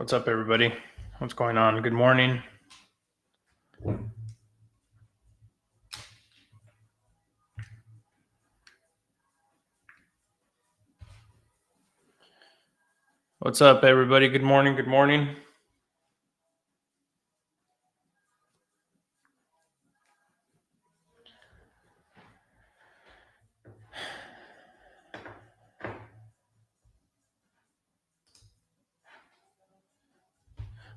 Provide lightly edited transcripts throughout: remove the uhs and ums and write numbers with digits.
What's up, everybody? What's going on? Good morning. What's up, everybody? Good morning. Good morning.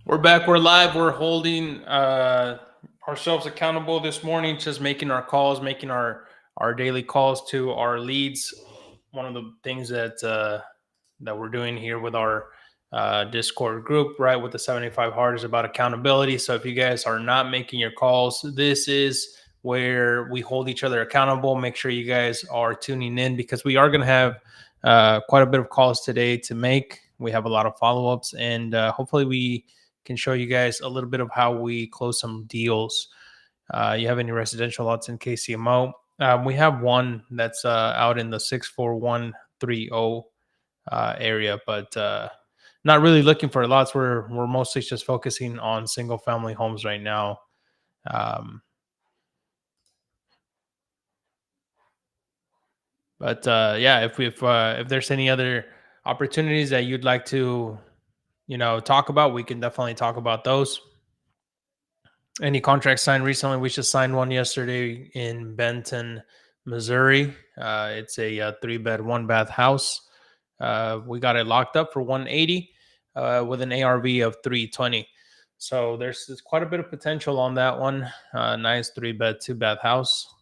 We're back. We're live. We're holding ourselves accountable this morning, just making our calls, making our daily calls to our leads. One of the things that we're doing here with our Discord group, right, with the 75 Hard, is about accountability. So if you guys are not making your calls, this is where we hold each other accountable. Make sure you guys are tuning in because we are going to have quite a bit of calls today to make. We have a lot of follow-ups, and hopefully we can show you guys a little bit of how we close some deals. You have any residential lots in KCMO? We have one that's out in the 64130 area, but not really looking for lots. We're mostly just focusing on single family homes right now. But yeah, if there's any other opportunities that you'd like to talk about, we can definitely talk about those. Any contracts signed recently? We just signed one yesterday in Benton, Missouri. It's a 3-bed, 1-bath house. We got it locked up for 180 with an ARV of 320. So there's quite a bit of potential on that one. Nice 3-bed, 2-bath house.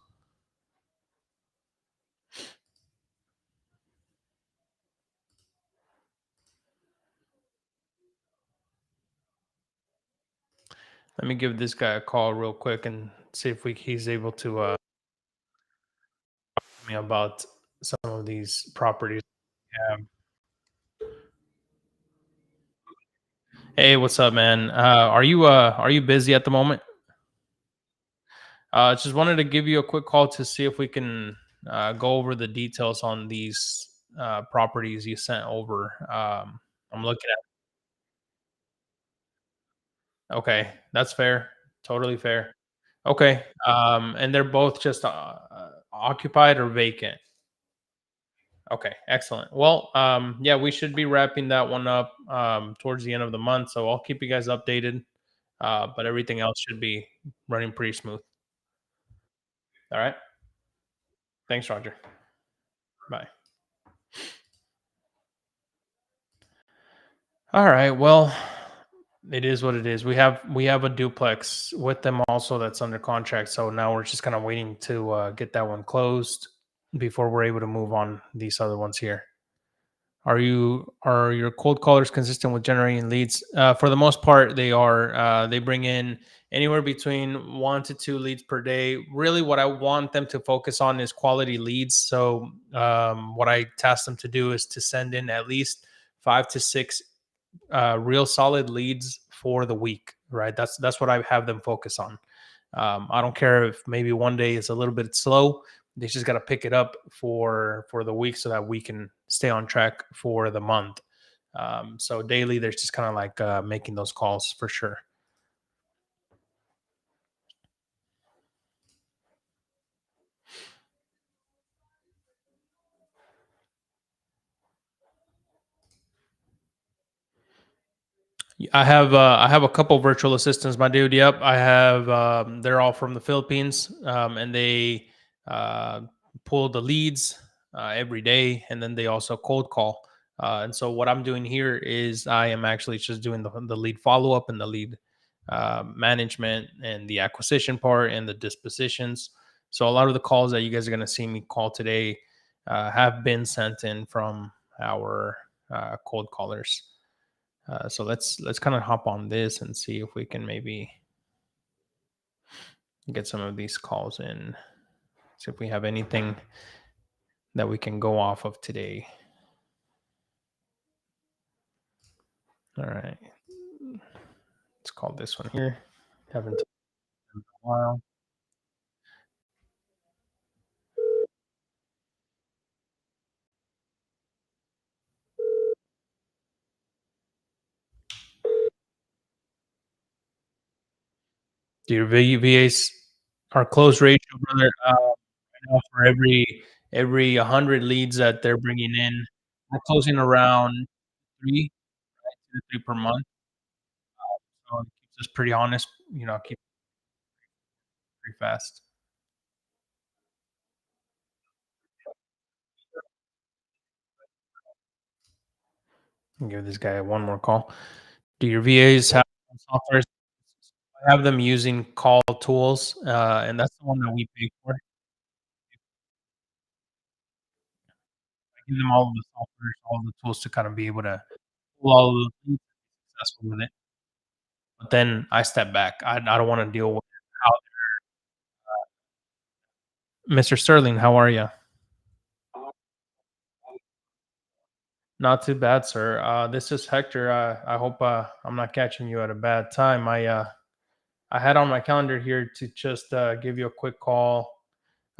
Let me give this guy a call real quick and see if he's able to talk to me about some of these properties. Yeah. Hey, what's up, man? Are you busy at the moment? Just wanted to give you a quick call to see if we can go over the details on these properties you sent over. I'm looking at. Okay, that's fair. Totally fair. Okay, and they're both just occupied or vacant. Okay, excellent. Well, yeah, we should be wrapping that one up towards the end of the month, so I'll keep you guys updated. But everything else should be running pretty smooth. All right. Thanks, Roger. Bye. All right. Well, it is what it is. We have a duplex with them also that's under contract. So now we're just kind of waiting to get that one closed before we're able to move on these other ones here. Are your cold callers consistent with generating leads? For the most part, they are. They bring in anywhere between 1 to 2 leads per day. Really, what I want them to focus on is quality leads. So, what I task them to do is to send in at least 5 to 6 real solid leads for the week. Right. That's what I have them focus on. I don't care if maybe one day is a little bit slow. They just got to pick it up for the week so that we can stay on track for the month. So daily, there's just kind of like making those calls for sure. I have a couple virtual assistants, my dude. Yep, I have. They're all from the Philippines, and they uh, pull the leads every day, and then they also cold call. And so what I'm doing here is I am actually just doing the lead follow up and the lead management and the acquisition part and the dispositions. So a lot of the calls that you guys are going to see me call today have been sent in from our cold callers. So let's kind of hop on this and see if we can maybe get some of these calls in. See if we have anything that we can go off of today. All right. Let's call this one here. Haven't in a while. Do your VAs our close ratio, brother, now for every 100 leads that they're bringing in, we're closing around 3, 2 to 3 per month, so it keeps us pretty honest, keep pretty fast. I'll give this guy one more call. Do your VAs have softwares? I have them using Call Tools, and that's the one that we pay for. I give them all of the softwares, all of the tools to kind of be able to pull all of the things successful with it. But then I step back. I don't wanna deal with how Mr. Sterling, how are you? Not too bad, sir. This is Hector. I hope I'm not catching you at a bad time. I had on my calendar here to just give you a quick call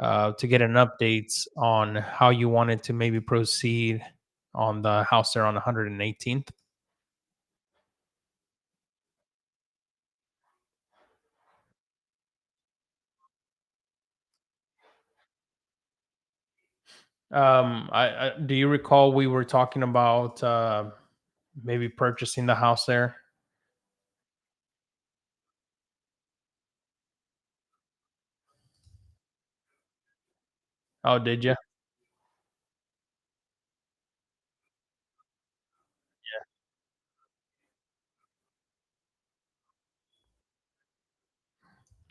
to get an update on how you wanted to maybe proceed on the house there on 118th. I do you recall we were talking about maybe purchasing the house there? Oh, did you?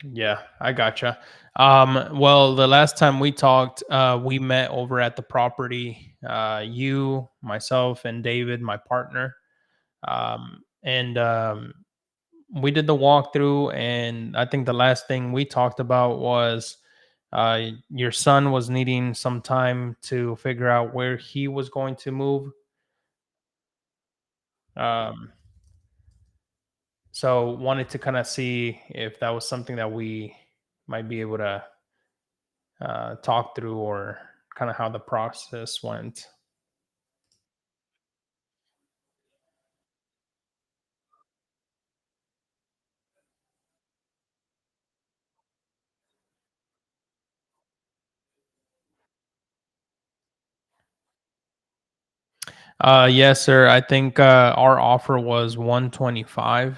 Yeah, I gotcha. Well, the last time we talked, we met over at the property. You, myself, and David, my partner, and we did the walkthrough. And I think the last thing we talked about was your son was needing some time to figure out where he was going to move. Um, so wanted to kind of see if that was something that we might be able to talk through or kind of how the process went. Yes, sir. I think our offer was 125.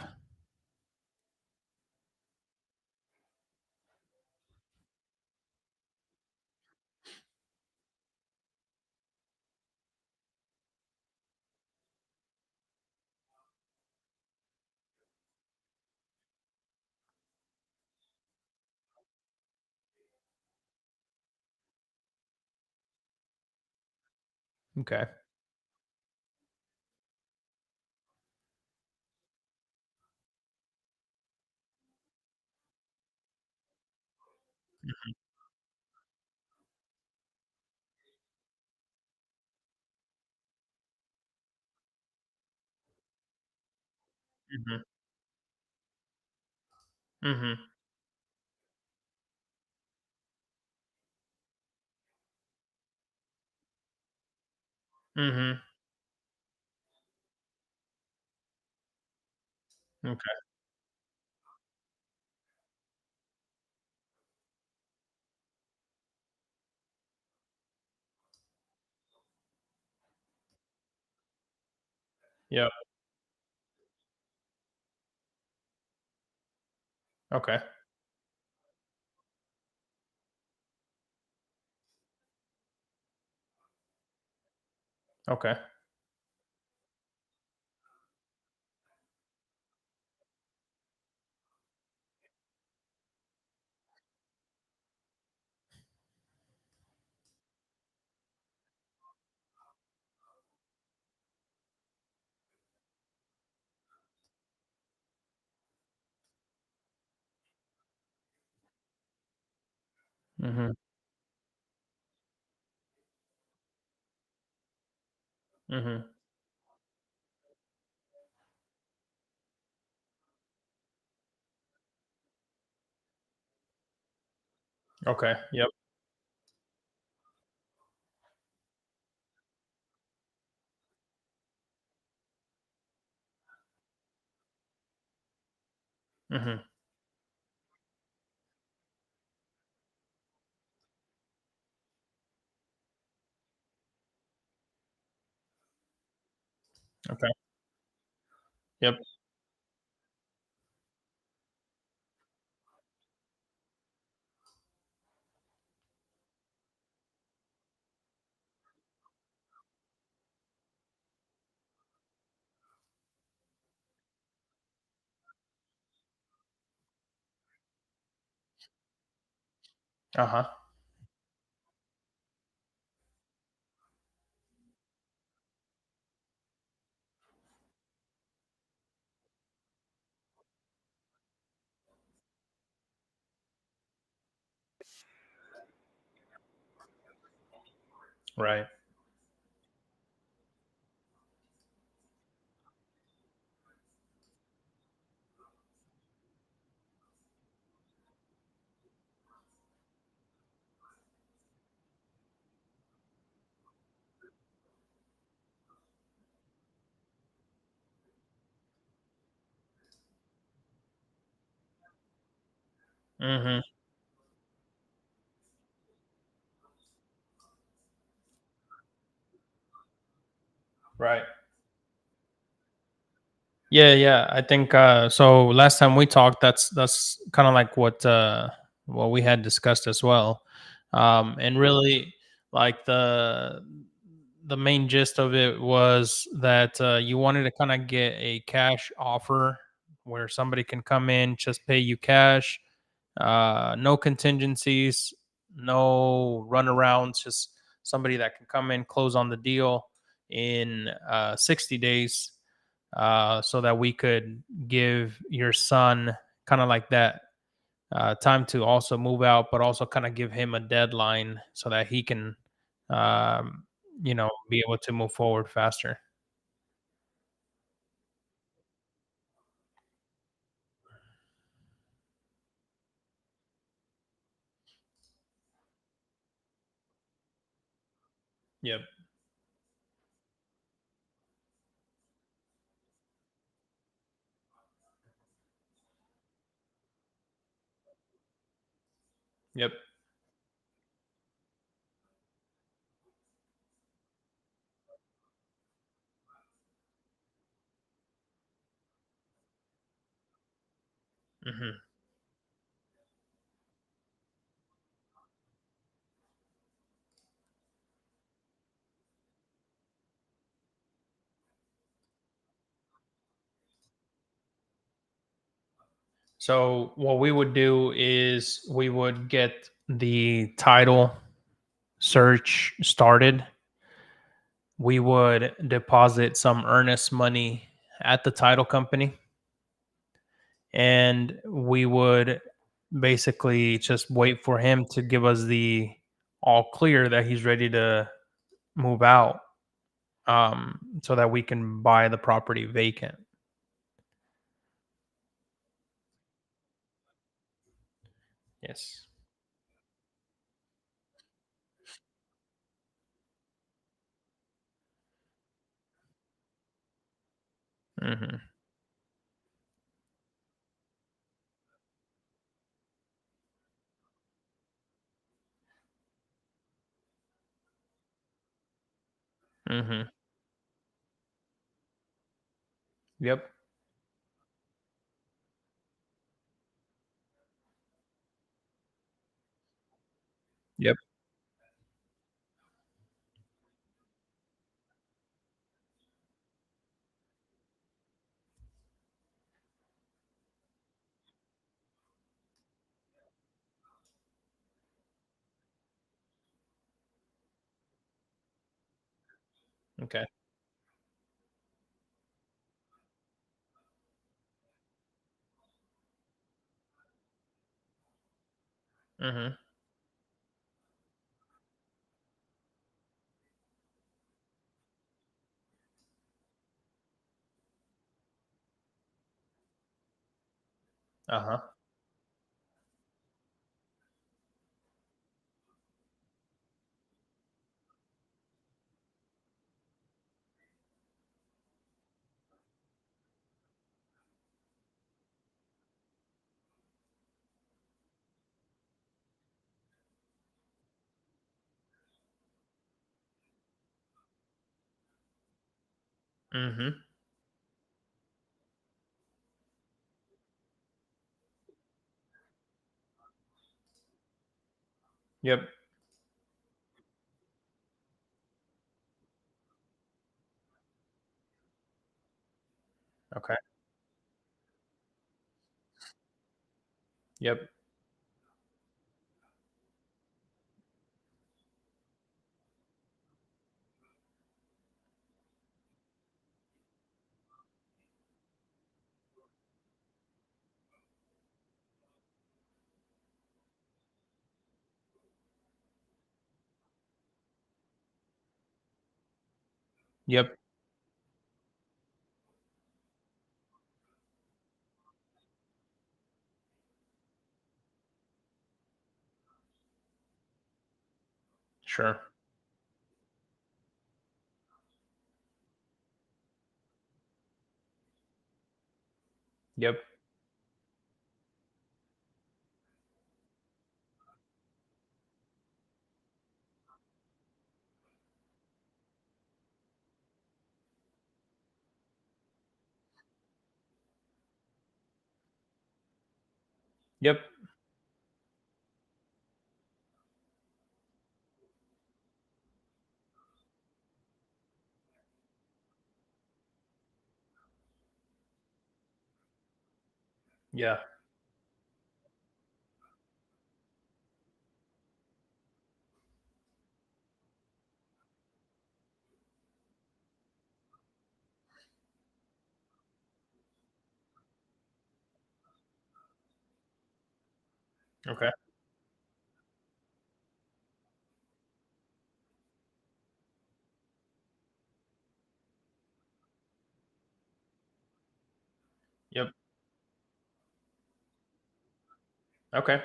Okay. Hmm. Hmm. Hmm. Okay. Yep. Okay. Okay. Hmm. Hmm. Okay. Yep. Hmm. Okay. Yep. Uh-huh. Right. Mhm. Right. Yeah, yeah. I think so last time we talked, that's kind of like what we had discussed as well. And really like the main gist of it was that you wanted to kind of get a cash offer where somebody can come in, just pay you cash, no contingencies, no runarounds, just somebody that can come in, close on the deal in 60 days, so that we could give your son kind of like that time to also move out, but also kind of give him a deadline so that he can, um, be able to move forward faster. Yep. Yep. Hmm. So what we would do is we would get the title search started. We would deposit some earnest money at the title company, and we would basically just wait for him to give us the all clear that he's ready to move out, so that we can buy the property vacant. Yes. Hmm. Hmm. Yep. Yep. Okay. Hmm. Uh-huh. Mm-hmm. Yep. Okay. Yep. Yep. Sure. Yep. Yep. Yeah. Okay. Yep. Okay.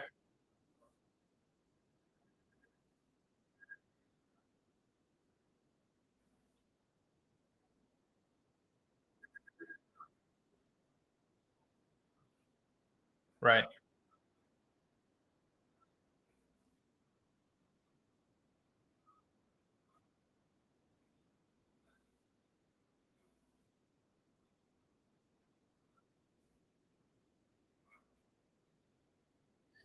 Right.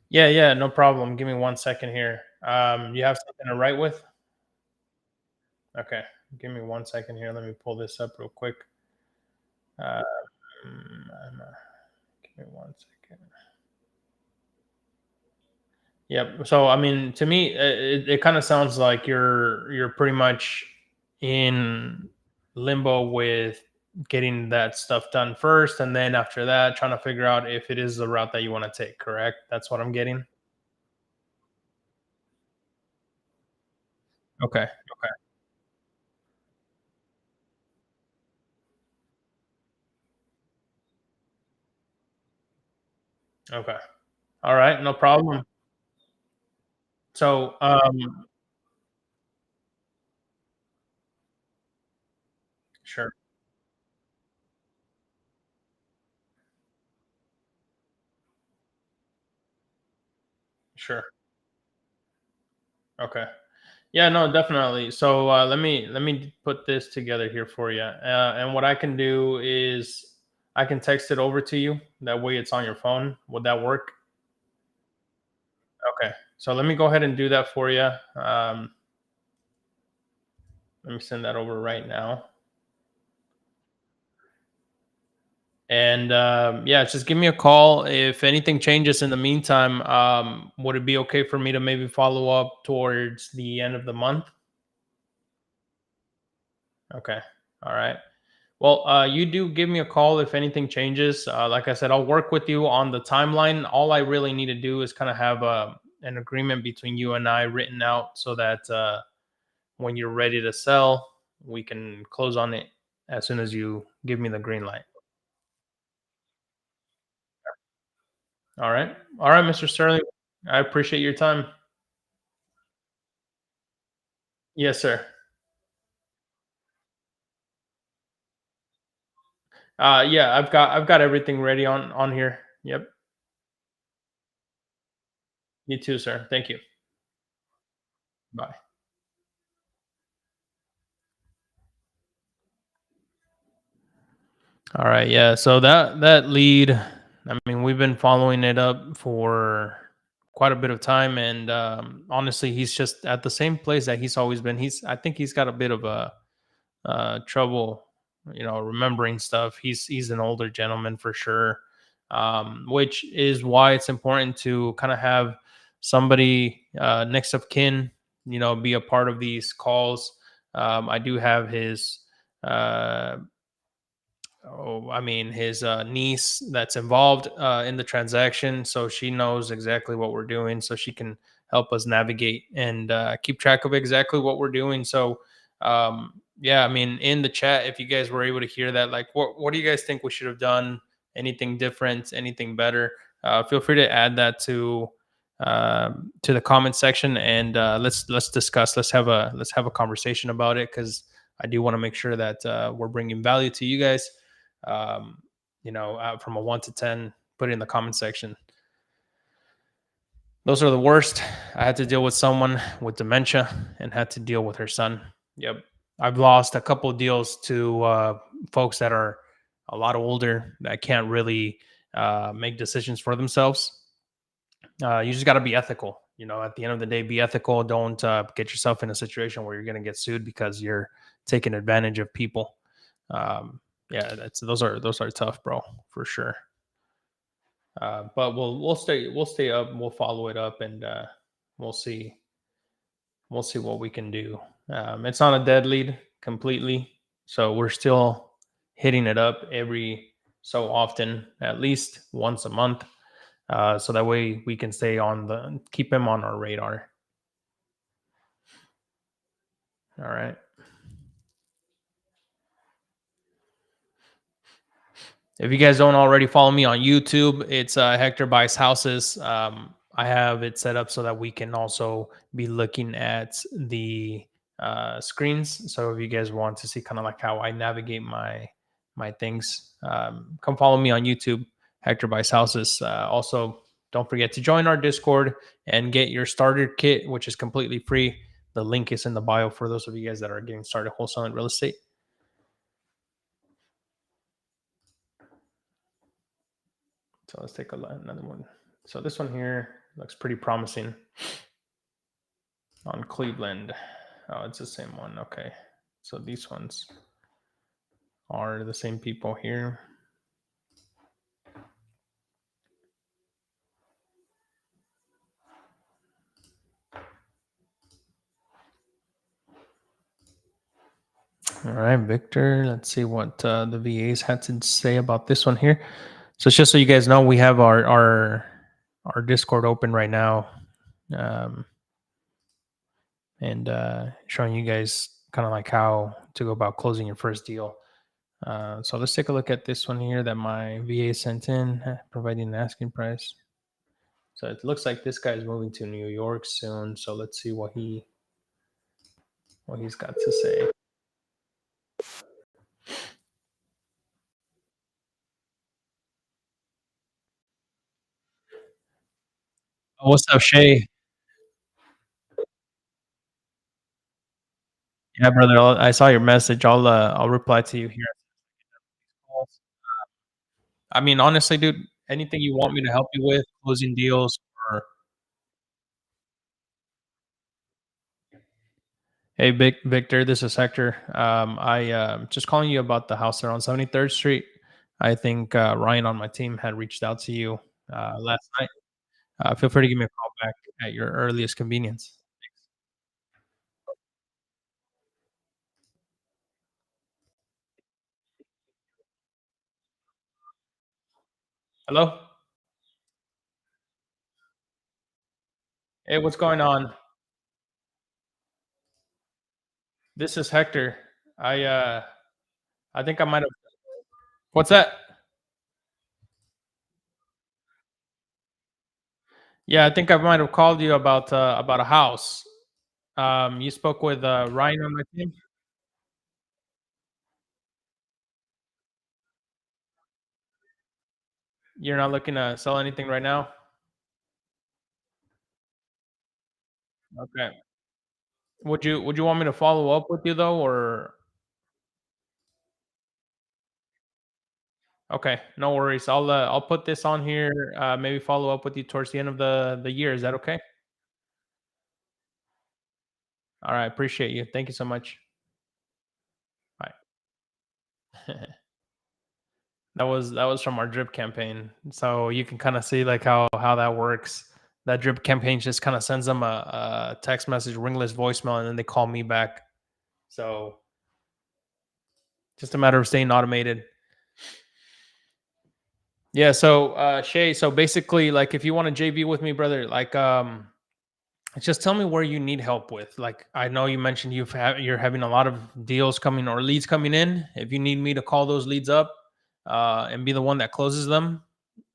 Yeah. Yeah. No problem. Give me 1 second here. You have something to write with? Okay. Give me 1 second here. Let me pull this up real quick. Uh, give me 1 second. Yep. So, I mean, to me, it kind of sounds like you're pretty much in limbo with getting that stuff done first, and then after that, trying to figure out if it is the route that you want to take. Correct? That's what I'm getting. Okay. Okay. Okay. All right. No problem. So, sure, sure. Okay. Yeah, no, definitely. So let me put this together here for you. And what I can do is I can text it over to you. That way, it's on your phone. Would that work? Okay. So let me go ahead and do that for you. Let me send that over right now. And yeah, just give me a call if anything changes in the meantime. Would it be okay for me to maybe follow up towards the end of the month? Okay. All right. Well, you do give me a call if anything changes. Like I said, I'll work with you on the timeline. All I really need to do is kind of have an agreement between you and I written out so that when you're ready to sell, we can close on it as soon as you give me the green light. All right. All right, Mr. Sterling. I appreciate your time. Yes, sir. Yeah, I've got everything ready on here. Yep. You too, sir. Thank you. Bye. All right, yeah. So that lead, I mean, we've been following it up for quite a bit of time, and honestly, he's just at the same place that he's always been. I think he's got a bit of a trouble, remembering stuff. He's an older gentleman for sure, which is why it's important to kind of have somebody next of kin, be a part of these calls. I do have his. I mean, his niece that's involved in the transaction, so she knows exactly what we're doing, so she can help us navigate and keep track of exactly what we're doing. So, yeah, I mean, in the chat, if you guys were able to hear that, like, what do you guys think we should have done? Anything different? Anything better? Feel free to add that to the comment section, and let's discuss. Let's have a conversation about it, because I do want to make sure that we're bringing value to you guys. um, from a 1 to 10, put it in the comment section. Those are the worst. I had to deal with someone with dementia and had to deal with her son. Yep. I've lost a couple of deals to folks that are a lot older that can't really make decisions for themselves. You just got to be ethical. At the end of the day, be ethical. Don't get yourself in a situation where you're going to get sued because you're taking advantage of people. Yeah, those are tough, bro, for sure. But we'll stay up. We'll follow it up, and we'll see we'll see what we can do. It's not a dead lead completely, so we're still hitting it up every so often, at least once a month, so that way we can keep him on our radar. All right. If you guys don't already follow me on YouTube, it's Hector Buys Houses. I have it set up so that we can also be looking at the screens. So if you guys want to see kind of like how I navigate my things, come follow me on YouTube, Hector Buys Houses. Also, don't forget to join our Discord and get your starter kit, which is completely free. The link is in the bio for those of you guys that are getting started wholesaling real estate. So let's take another one. So this one here looks pretty promising on Cleveland. Oh, it's the same one. Okay. So these ones are the same people here. All right, Victor. Let's see what the VAs had to say about this one here. So it's just so you guys know, we have our Discord open right now, um, and showing you guys kind of like how to go about closing your first deal. So let's take a look at this one here that my VA sent in, providing an asking price. So it looks like this guy is moving to New York soon. So let's see what he's got to say. Oh, what's up, Shay? Yeah, brother. I saw your message. I'll reply to you here. I mean, honestly, dude, anything you want me to help you with, closing deals, or hey, Victor, this is Hector. I just calling you about the house there on 73rd Street. I think Ryan on my team had reached out to you last night. Feel free to give me a call back at your earliest convenience. Hello? Hey, what's going on? This is Hector. I think I might have. What's that? Yeah, I think I might have called you about a house. You spoke with Ryan on my team. You're not looking to sell anything right now. Okay. Would you want me to follow up with you though, or Okay, no worries. I'll put this on here. Maybe follow up with you towards the end of the year. Is that okay? All right, appreciate you. Thank you so much. Bye. That was from our drip campaign. So you can kind of see like how that works. That drip campaign just kind of sends them a text message, ringless voicemail, and then they call me back. So just a matter of staying automated. Yeah. So Shay, so basically, like if you want to JV with me, brother, like just tell me where you need help with. Like I know you mentioned you're having a lot of deals coming or leads coming in. If you need me to call those leads up and be the one that closes them,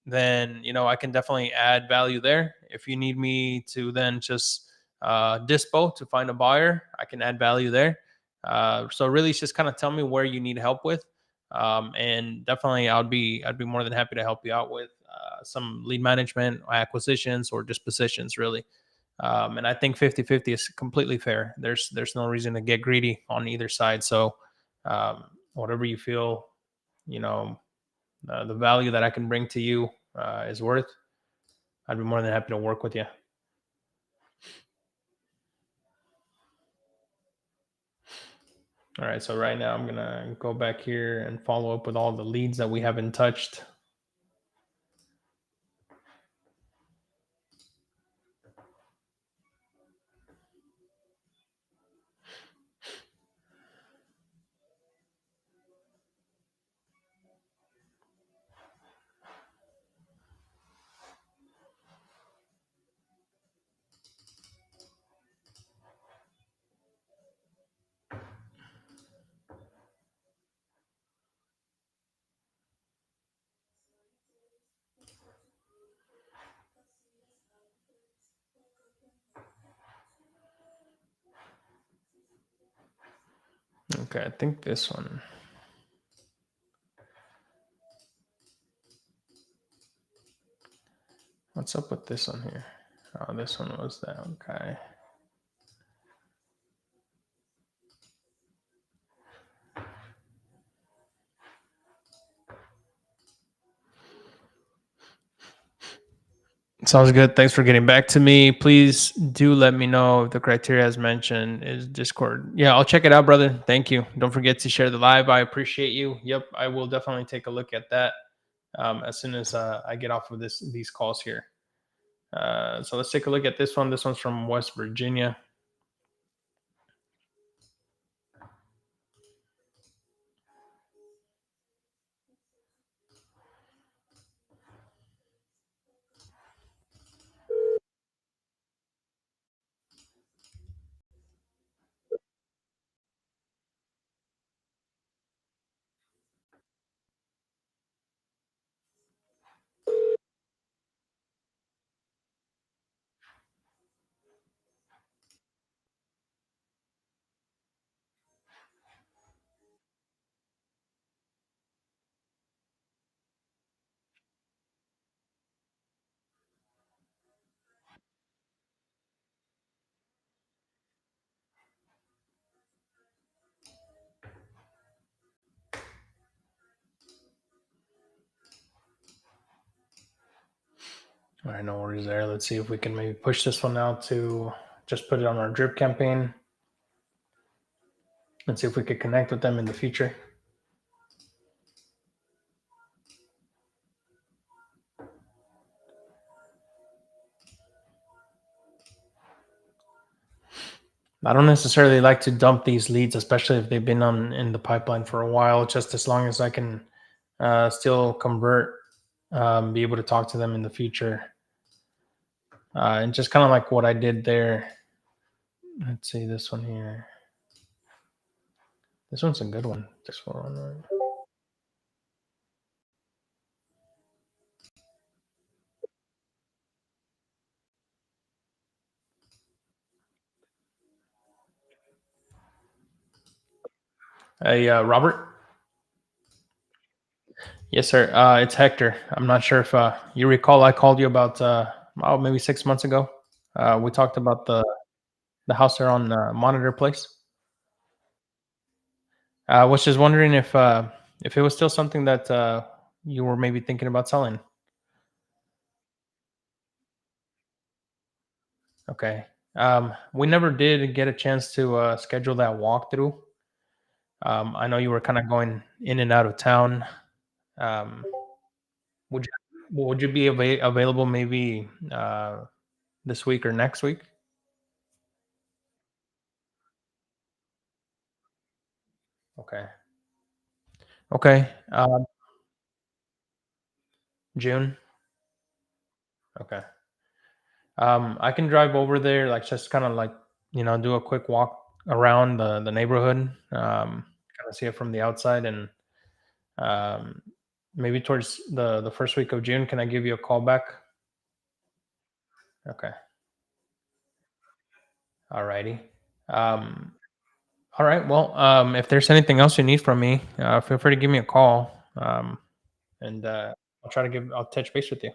then I can definitely add value there. If you need me to then just dispo to find a buyer, I can add value there. So really, it's just kind of tell me where you need help with, and definitely I'd be more than happy to help you out with some lead management, acquisitions, or dispositions. Really, and I think 50-50 is completely fair. There's no reason to get greedy on either side. So whatever you feel, you know the value that I can bring to you is worth, I'd be more than happy to work with you. All right. So right now I'm gonna go back here and follow up with all the leads that we haven't touched. Okay, I think this one. What's up with this one here? Oh, this one was that. Okay. Sounds good. Thanks for getting back to me. Please do let me know if the criteria as mentioned is Discord. Yeah, I'll check it out, brother. Thank you. Don't forget to share the live. I appreciate you. Yep, I will definitely take a look at that as soon as I get off of these calls here. So let's take a look at this one. This one's from West Virginia. All right, no worries there. Let's see if we can maybe push this one out to just put it on our drip campaign and see if we could connect with them in the future. I don't necessarily like to dump these leads, especially if they've been on in the pipeline for a while. Just as long as I can still convert, be able to talk to them in the future, and just kind of like what I did there. Let's see this one here. This one's a good one. This one, right? Hey, Robert. Yes, sir. It's Hector. I'm not sure if you recall. I called you about maybe 6 months ago. We talked about the house there on Monitor Place. I was just wondering if it was still something that you were maybe thinking about selling? Okay. We never did get a chance to schedule that walkthrough. I know you were kind of going in and out of town. Um, would you be available maybe this week or next week? Okay. Okay. June. Okay. I can drive over there, like just kind of like do a quick walk around the neighborhood, kind of see it from the outside, and um, maybe towards the first week of June. Can I give you a call back? Okay. Alrighty. Um, all right. Well, if there's anything else you need from me, feel free to give me a call, and I'll touch base with you.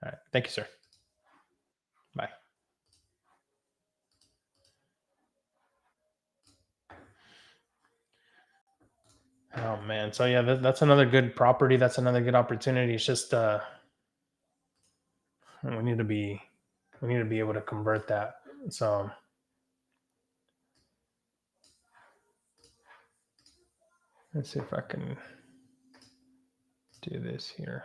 All right. Thank you, sir. Bye. Oh man. So yeah, that's another good property. That's another good opportunity. It's just we need to be we need to be able to convert that. So let's see if I can do this here.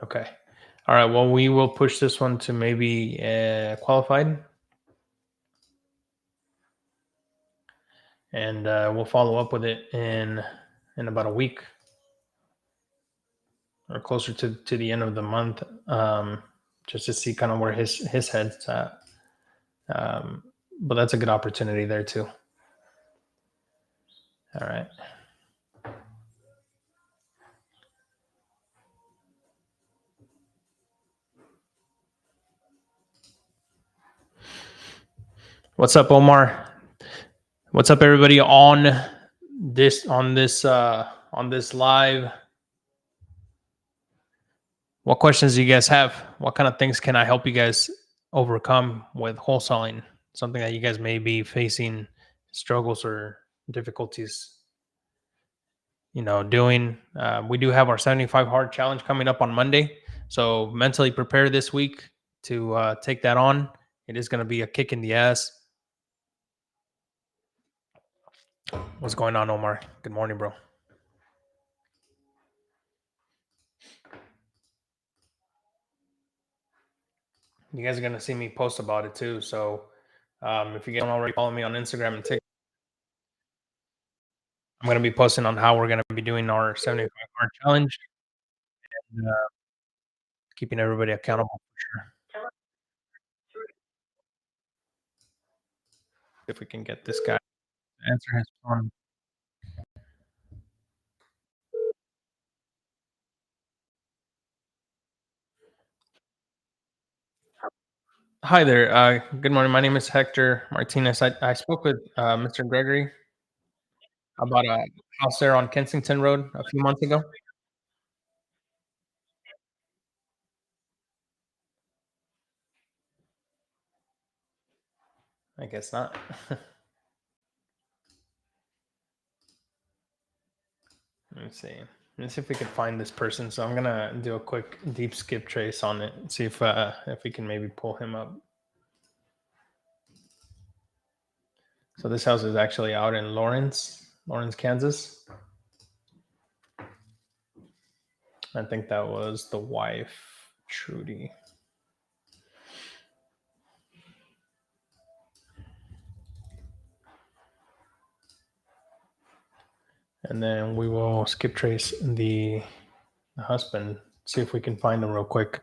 Okay. All right. Well, we will push this one to maybe qualified, and we'll follow up with it in about a week or closer to the end of the month, just to see kind of where his head's at. Um, but that's a good opportunity there too. All right. What's up, Omar? What's up, everybody on this live? What questions do you guys have? What kind of things can I help you guys overcome with wholesaling? Something that you guys may be facing struggles or difficulties, doing. We do have our 75 hard challenge coming up on Monday. So mentally prepare this week to take that on. It is going to be a kick in the ass. What's going on, Omar? Good morning, bro. You guys are going to see me post about it too. So if you guys don't already follow me on Instagram and TikTok, I'm going to be posting on how we're going to be doing our 75 hard challenge, and keeping everybody accountable for sure. If we can get this guy to answer his phone. Hi there. Good morning. My name is Hector Martinez. I spoke with Mr. Gregory about a house there on Kensington Road a few months ago. I guess not. Let me see. Let's see if we can find this person. So I'm gonna do a quick deep skip trace on it and see if we can maybe pull him up. So this house is actually out in Lawrence, Kansas. I think that was the wife, Trudy. And then we will skip trace the husband, see if we can find him real quick.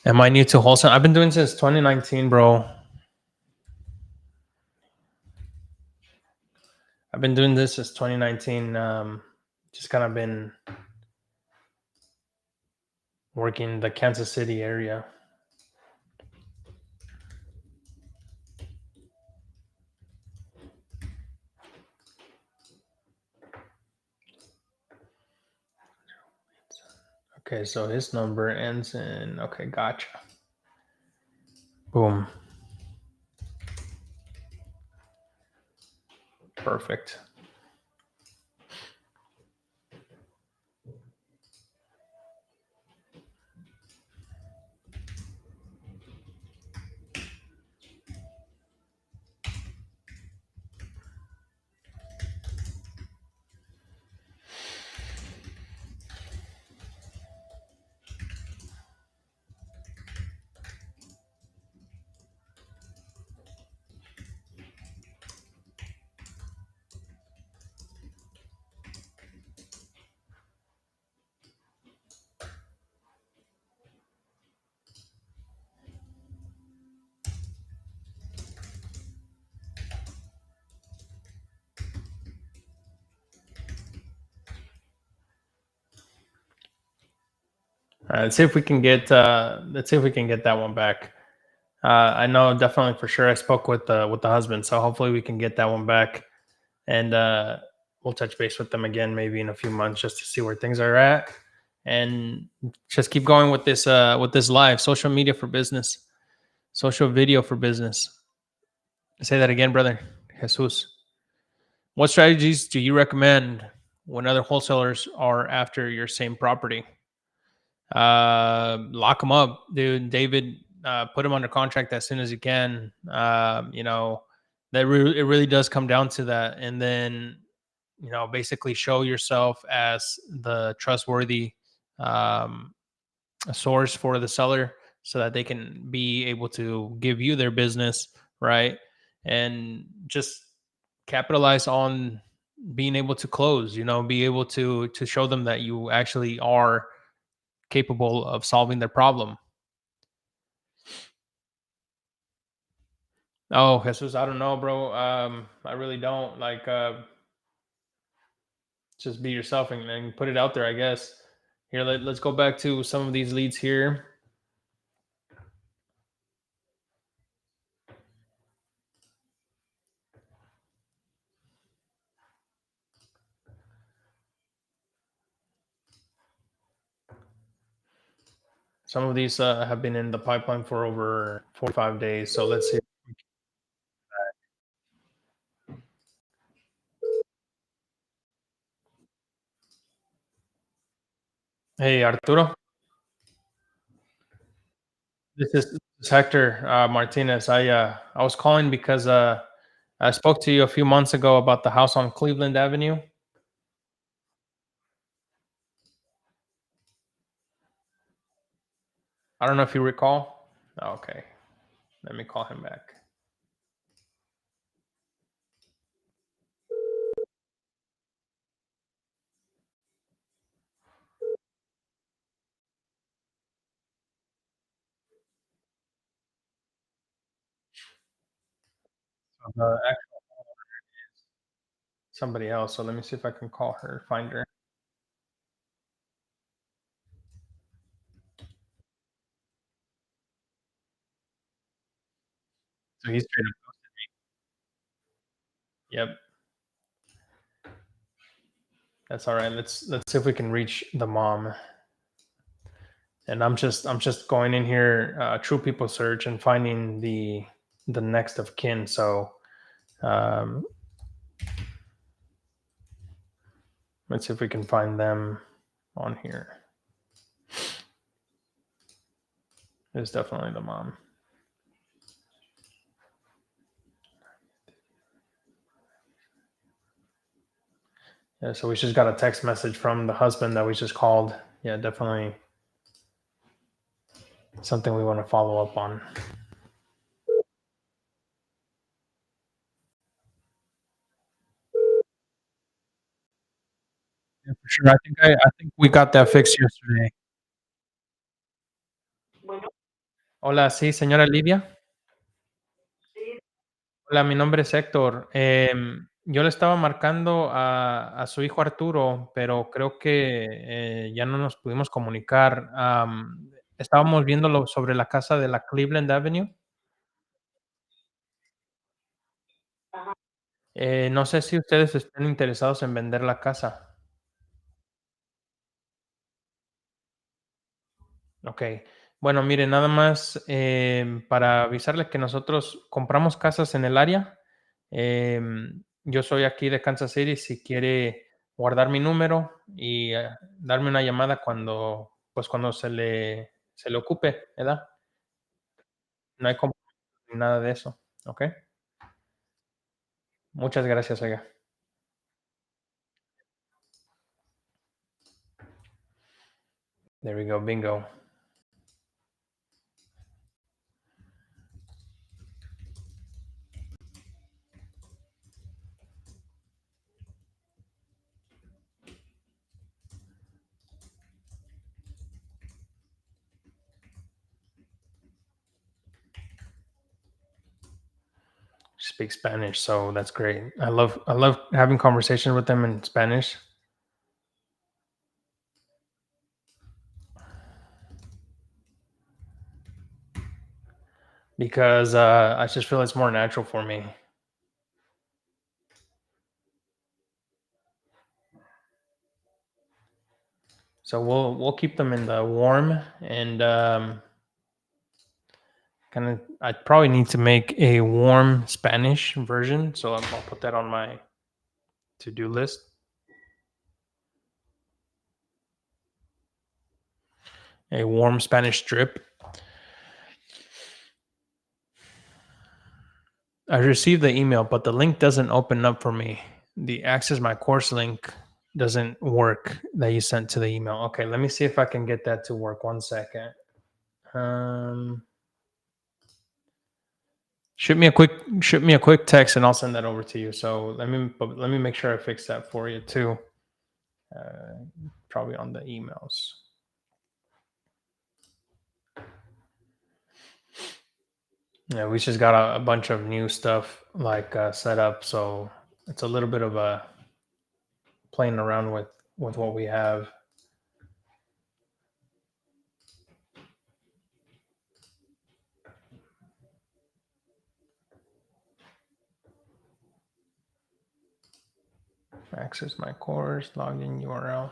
Am I new to wholesale? I've been doing since 2019, bro. I've been doing this since 2019. Just kind of been working the Kansas City area. Okay, so his number ends in okay, gotcha. Boom. Perfect. All right, let's see if we can get that one back. I know definitely for sure I spoke with the husband, so hopefully we can get that one back, and we'll touch base with them again maybe in a few months just to see where things are at, and just keep going with this live social media for business, social video for business. Say that again, brother. Jesus. What strategies do you recommend when other wholesalers are after your same property? Lock them up, dude. David, put him under contract as soon as you can. It really does come down to that, and then basically show yourself as the trustworthy um, source for the seller, so that they can be able to give you their business, right? And just capitalize on being able to close. Be able to show them that you actually are capable of solving their problem. Oh, Jesus, I don't know, bro. I really don't. Like, just be yourself and put it out there, I guess. Here, let's go back to some of these leads here. Some of these have been in the pipeline for over 45 days. So let's see. Hey, Arturo. This is Hector Martinez. I was calling because I spoke to you a few months ago about the house on Cleveland Avenue. I don't know if you recall. Okay, let me call him back. The somebody else. So let me see if I can call her, find her. So he's straight up. Yep, that's all right. Let's see if we can reach the mom. And I'm just going in here, True People search, and finding the next of kin. So um, let's see if we can find them on here. It's definitely the mom. Yeah, so we just got a text message from the husband that we just called. Yeah, definitely something we want to follow up on. Yeah, for sure. I think we got that fixed yesterday. Hola, sí, señora Lidia. Hola, mi nombre es Héctor. Yo le estaba marcando a su hijo Arturo, pero creo que ya no nos pudimos comunicar. Estábamos viéndolo sobre la casa de la Cleveland Avenue. No sé si ustedes estén interesados en vender la casa. Ok. Bueno, mire, nada más para avisarle que nosotros compramos casas en el área. Yo soy aquí de Kansas City. Si quiere guardar mi número y darme una llamada cuando se le ocupe, ¿verdad? No hay compromiso ni nada de eso. Ok. Muchas gracias, oiga. There we go. Bingo. Speak Spanish, so that's great. I love having conversations with them in Spanish because I just feel it's more natural for me. So we'll keep them in the warm and kind of. I probably need to make a warm Spanish version, so I'll put that on my to-do list. A warm Spanish drip. I received the email, but the link doesn't open up for me. The access my course link doesn't work that you sent to the email. Okay, let me see if I can get that to work. 1 second. Um, shoot me a quick text and I'll send that over to you. So let me make sure I fix that for you too. Probably on the emails. Yeah, we just got a bunch of new stuff like set up, so it's a little bit of a playing around with what we have. Access my course, login URL.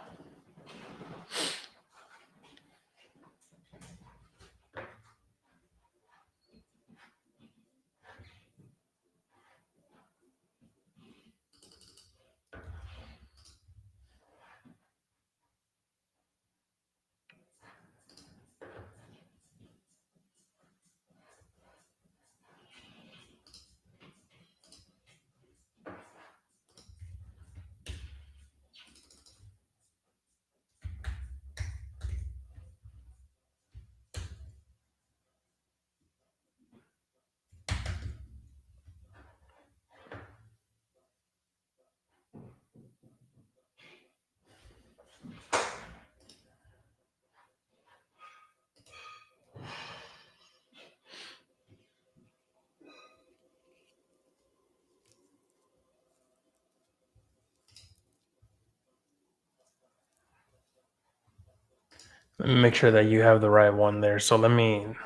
Let me make sure that you have the right one there. So let me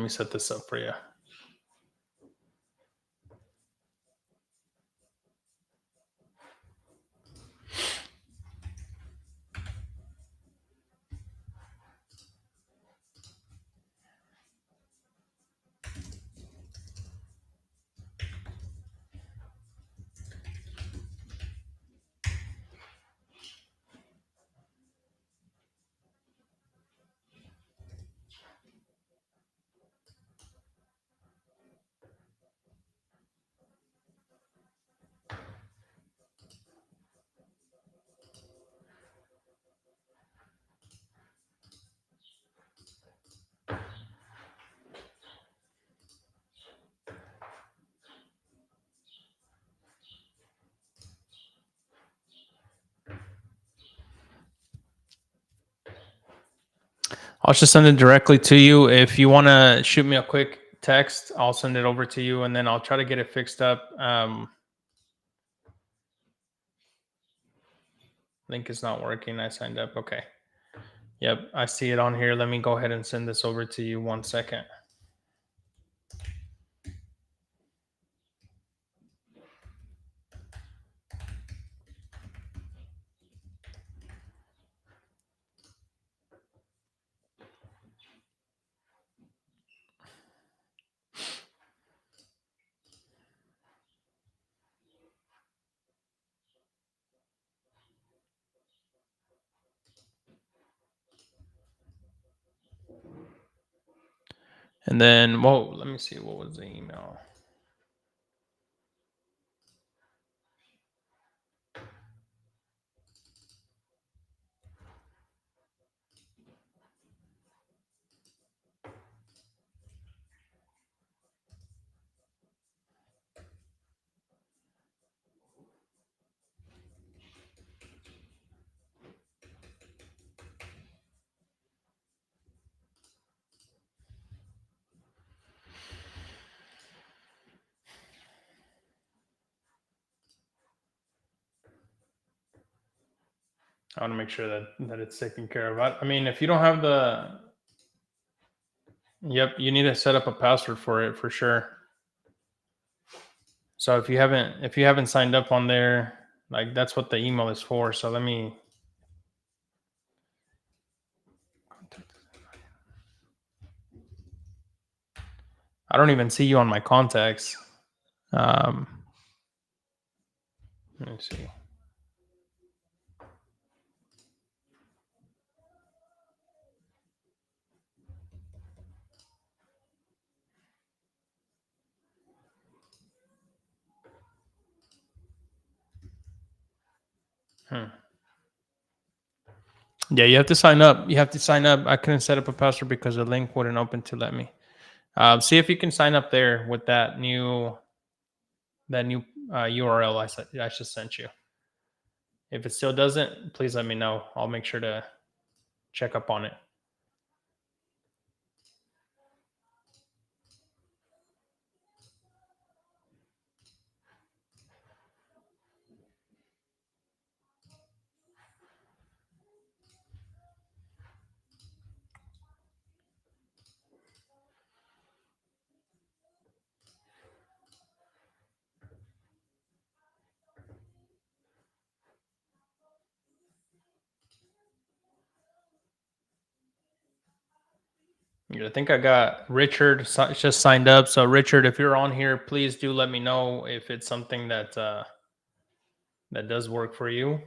set this up for you. I'll just send it directly to you. If you want to shoot me a quick text, I'll send it over to you, and then I'll try to get it fixed up. Link is not working. I signed up. Okay. Yep, I see it on here. Let me go ahead and send this over to you. 1 second. And then, well, let me see. What was the email? I want to make sure that it's taken care of. I mean, if you don't have the, yep, you need to set up a password for it for sure. So if you haven't signed up on there, like that's what the email is for. So let me. I don't even see you on my contacts. Um, let me see. Hmm. Yeah, you have to sign up. You have to sign up. I couldn't set up a password because the link wouldn't open to let me. See if you can sign up there with that new URL I just sent you. If it still doesn't, please let me know. I'll make sure to check up on it. Yeah, I think I got Richard just signed up. So Richard, if you're on here, please do let me know if it's something that does work for you.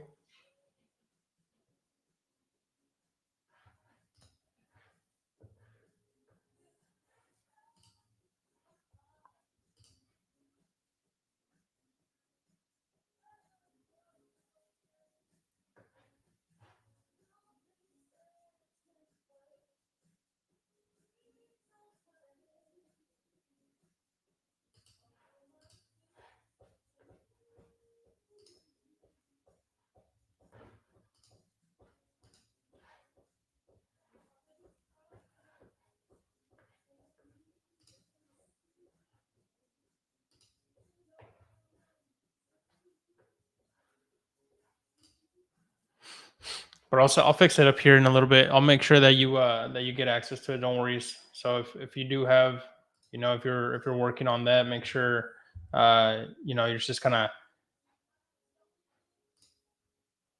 But also, I'll fix it up here in a little bit. I'll make sure that you get access to it. Don't worry. So if you do have, if you're working on that, make sure you're just kind of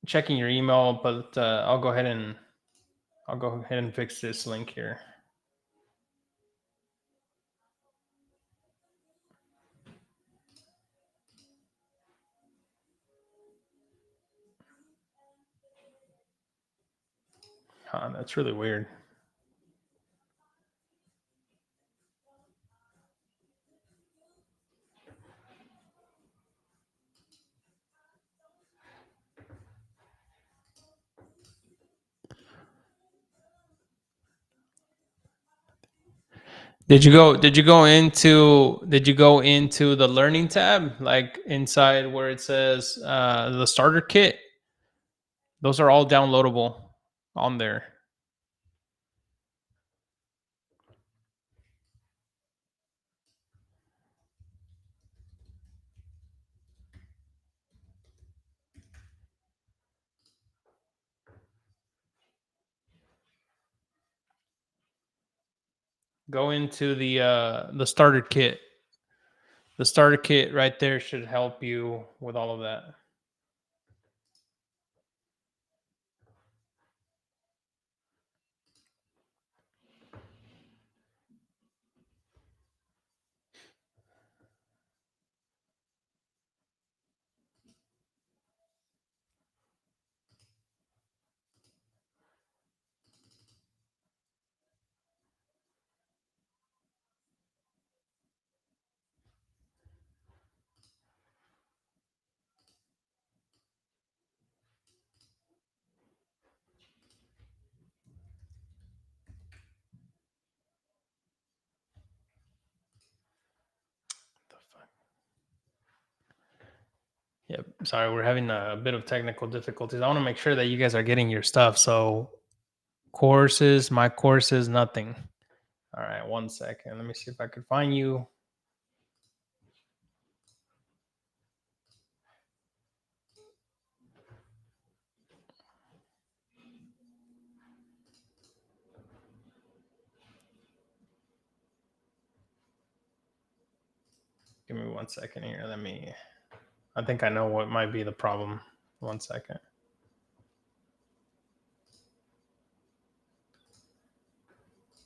checking your email. But I'll go ahead and fix this link here. That's really weird. Did you go into the learning tab, like inside where it says the starter kit? Those are all downloadable on there. Go into the starter kit. The starter kit right there should help you with all of that. Yep. Sorry, we're having a bit of technical difficulties. I want to make sure that you guys are getting your stuff. So courses, my courses, nothing. All right, 1 second. Let me see if I could find you. Give me 1 second here. I think I know what might be the problem. 1 second.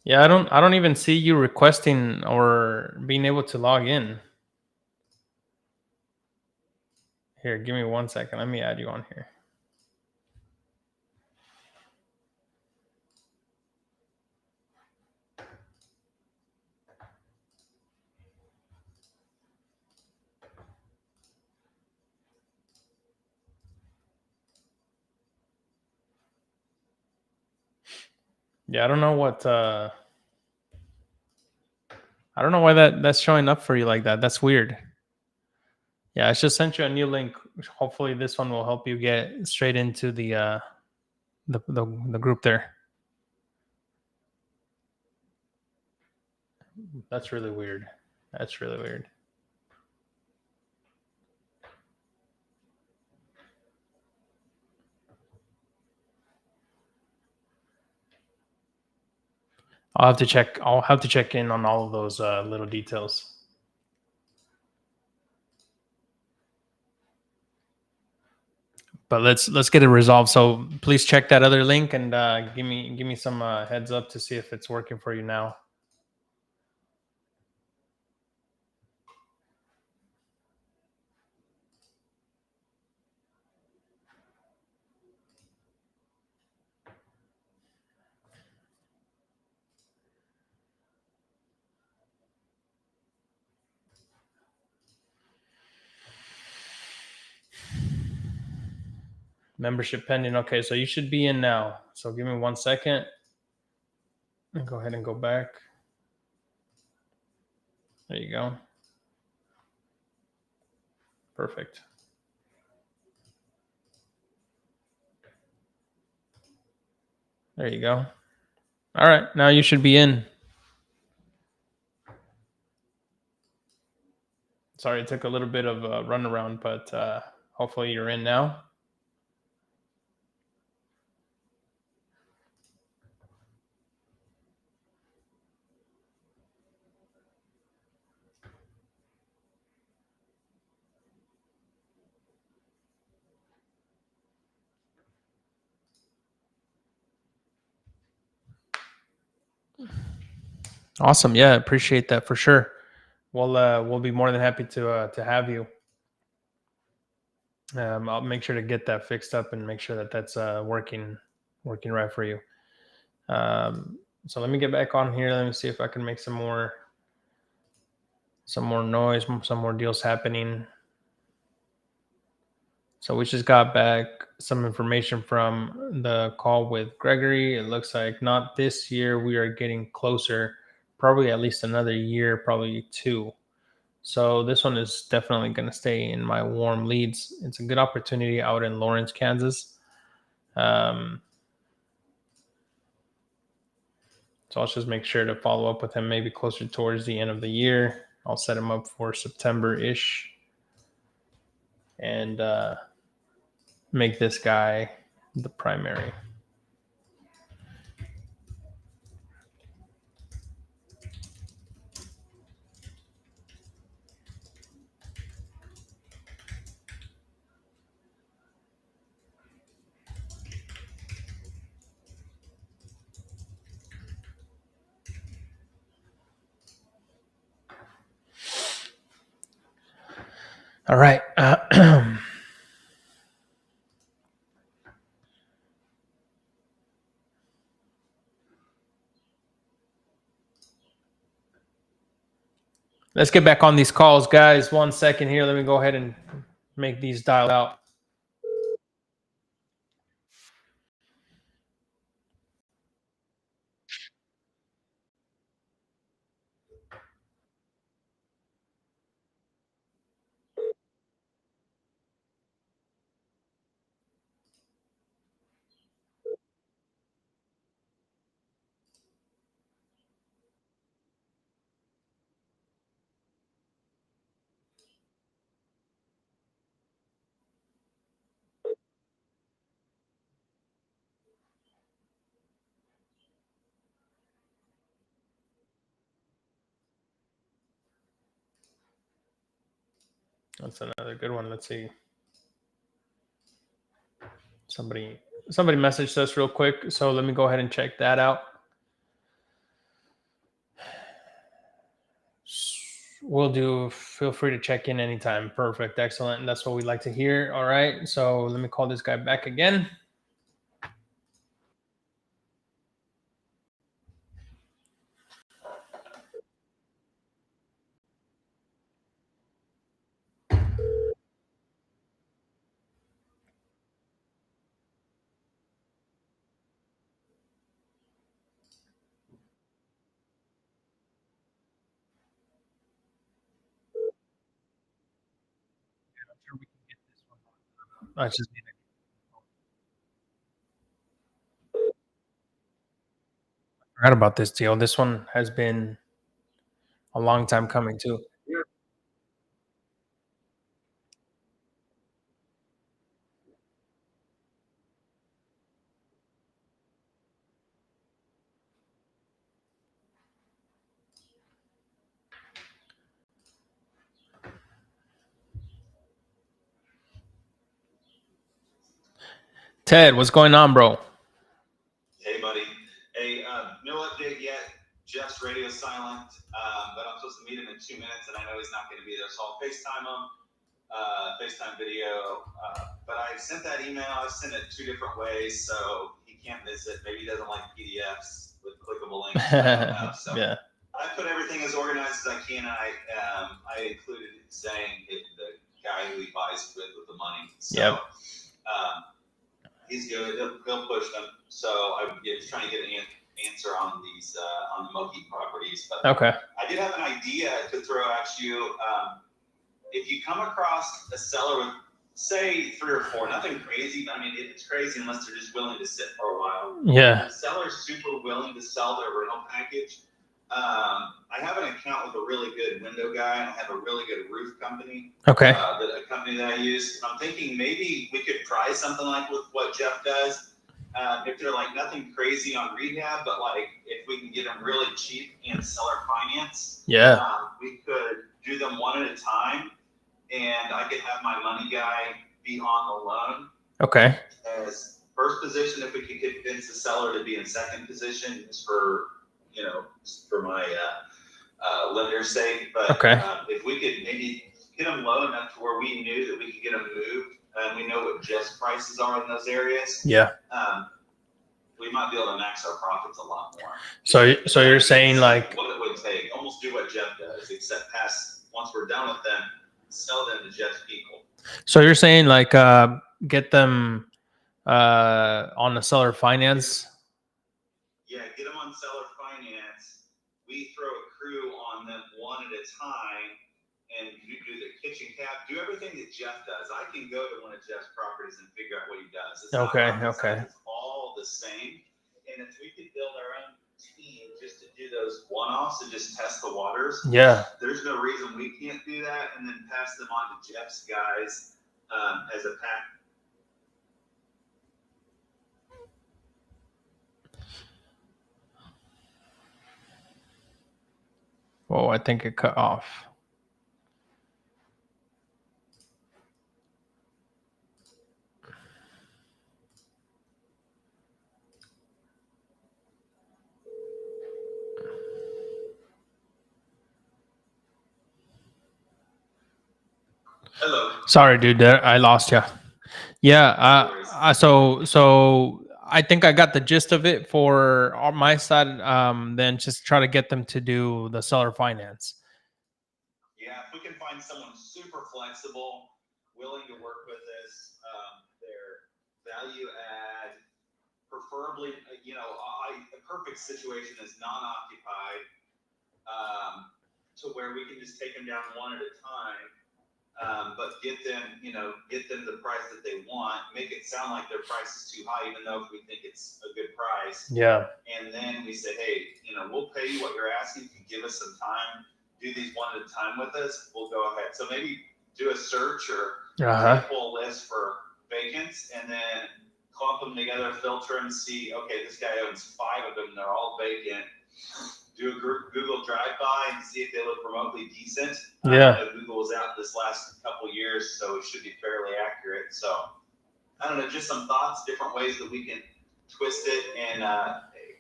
Yeah, I don't even see you requesting or being able to log in. Here, give me 1 second. Let me add you on here. Yeah, I don't know why that's showing up for you like that. That's weird. Yeah, I just sent you a new link. Hopefully this one will help you get straight into the group there. That's really weird. That's really weird. I'll have to check. I'll have to check in on all of those little details. But let's get it resolved. So please check that other link and give me some heads up to see if it's working for you now. Membership pending. Okay, so you should be in now. So give me 1 second. And go ahead and go back. There you go. Perfect. There you go. All right, now you should be in. Sorry, it took a little bit of a runaround, but hopefully you're in now. Awesome. Yeah, appreciate that for sure. We'll be more than happy to have you. I'll make sure to get that fixed up and make sure that that's working right for you. So let me get back on here. Let me see if I can make some more noise, some more deals happening. So we just got back some information from the call with Gregory. It looks like not this year. We are getting closer, probably at least another year, probably two. So this one is definitely going to stay in my warm leads. It's a good opportunity out in Lawrence, Kansas. So I'll just make sure to follow up with him maybe closer towards the end of the year. I'll set him up for September-ish and make this guy the primary. All right. Let's get back on these calls, guys. 1 second here. Let me go ahead and make these dial out. That's another good one. Let's see. Somebody messaged us real quick, so let me go ahead and check that out. Will do. Feel free to check in anytime. Perfect. Excellent. And that's what we like to hear. All right. So let me call this guy back again. I just forgot about this deal. This one has been a long time coming too. Ted, what's going on, bro? Hey, buddy. Hey, no update yet. Jeff's radio silent, but I'm supposed to meet him in 2 minutes, and I know he's not going to be there, so I'll FaceTime him, FaceTime video. But I sent that email. I sent it 2 different ways, so he can't miss it. Maybe he doesn't like PDFs with clickable links. So yeah. I put everything as organized as I can, and I included saying the guy who he buys with the money. So, yep. He's good. He'll push them. So I'm just trying to get an answer on these on the Moki properties. But okay. I did have an idea to throw at you. If you come across a seller with, say, 3 or 4, nothing crazy. I mean, it's crazy unless they're just willing to sit for a while. Yeah. The seller's super willing to sell their rental package. I have an account with a really good window guy, and I have a really good roof company. Okay. A company that I use. I'm thinking maybe we could try something like with what Jeff does. If they're like nothing crazy on rehab, but like if we can get them really cheap and seller finance, yeah, we could do them one at a time, and I could have my money guy be on the loan. Okay. As first position, if we could convince the seller to be in second position, just for for my lender's sake. But okay. If we could maybe get them low enough to where we knew that we could get them moved, and we know what Jeff's prices are in those areas. Yeah. We might be able to max our profits a lot more. So you're saying like what it would take, almost do what Jeff does, except once we're done with them, sell them to Jeff's people. So you're saying like get them on the seller finance. Yeah, get them on seller finance. We throw a crew on them one at a time, and you do the kitchen cap, do everything that Jeff does. I can go to one of Jeff's properties and figure out what he does. It's okay, okay. It's all the same. And if we could build our own team just to do those one-offs and just test the waters, yeah, there's no reason we can't do that, and then pass them on to Jeff's guys as a pack. Oh, I think it cut off. Hello. Sorry, dude. I lost you. Yeah. So I think I got the gist of it for on my side. Then just try to get them to do the seller finance. Yeah, if we can find someone super flexible, willing to work with us, their value add, preferably, a perfect situation is non-occupied, to where we can just take them down one at a time. But get them the price that they want. Make it sound like their price is too high, even though if we think it's a good price. Yeah. And then we say, hey, we'll pay you what you're asking. If you give us some time, do these one at a time with us, we'll go ahead. So maybe do a search or pull a list for vacants, and then clump them together, filter them, see, okay, this guy owns 5 of them. They're all vacant. do a Google drive-by and see if they look remotely decent. Yeah. I know Google was out this last couple years, so it should be fairly accurate. So I don't know, just some thoughts, different ways that we can twist it and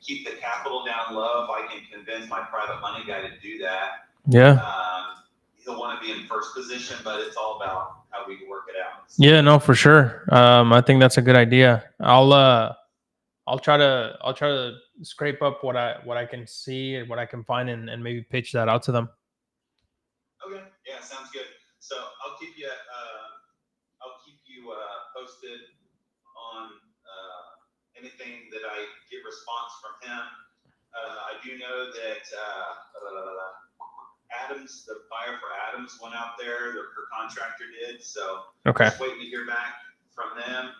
keep the capital down low. If I can convince my private money guy to do that, Yeah. He'll want to be in first position, but it's all about how we can work it out. So, yeah, no, for sure. I think that's a good idea. I'll try to scrape up what I can see and what I can find and maybe pitch that out to them. Okay. Yeah, sounds good. So I'll keep you posted on anything that I get response from him. I do know that Adams, the buyer for Adams, went out there. Her contractor did. So Okay. just waiting to hear back from them,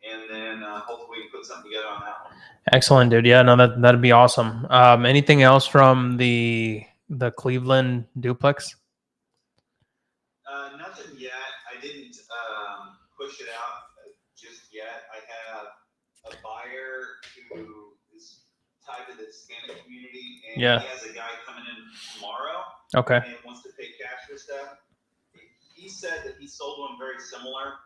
and then hopefully we can put something together on that one. Excellent, dude. Yeah, no, that'd be awesome. Anything else from the Cleveland duplex? Nothing yet. I didn't push it out just yet. I have a buyer who is tied to the Hispanic community, and Yeah. he has a guy coming in tomorrow. Okay. And wants to pay cash for stuff. He said that he sold one very similar.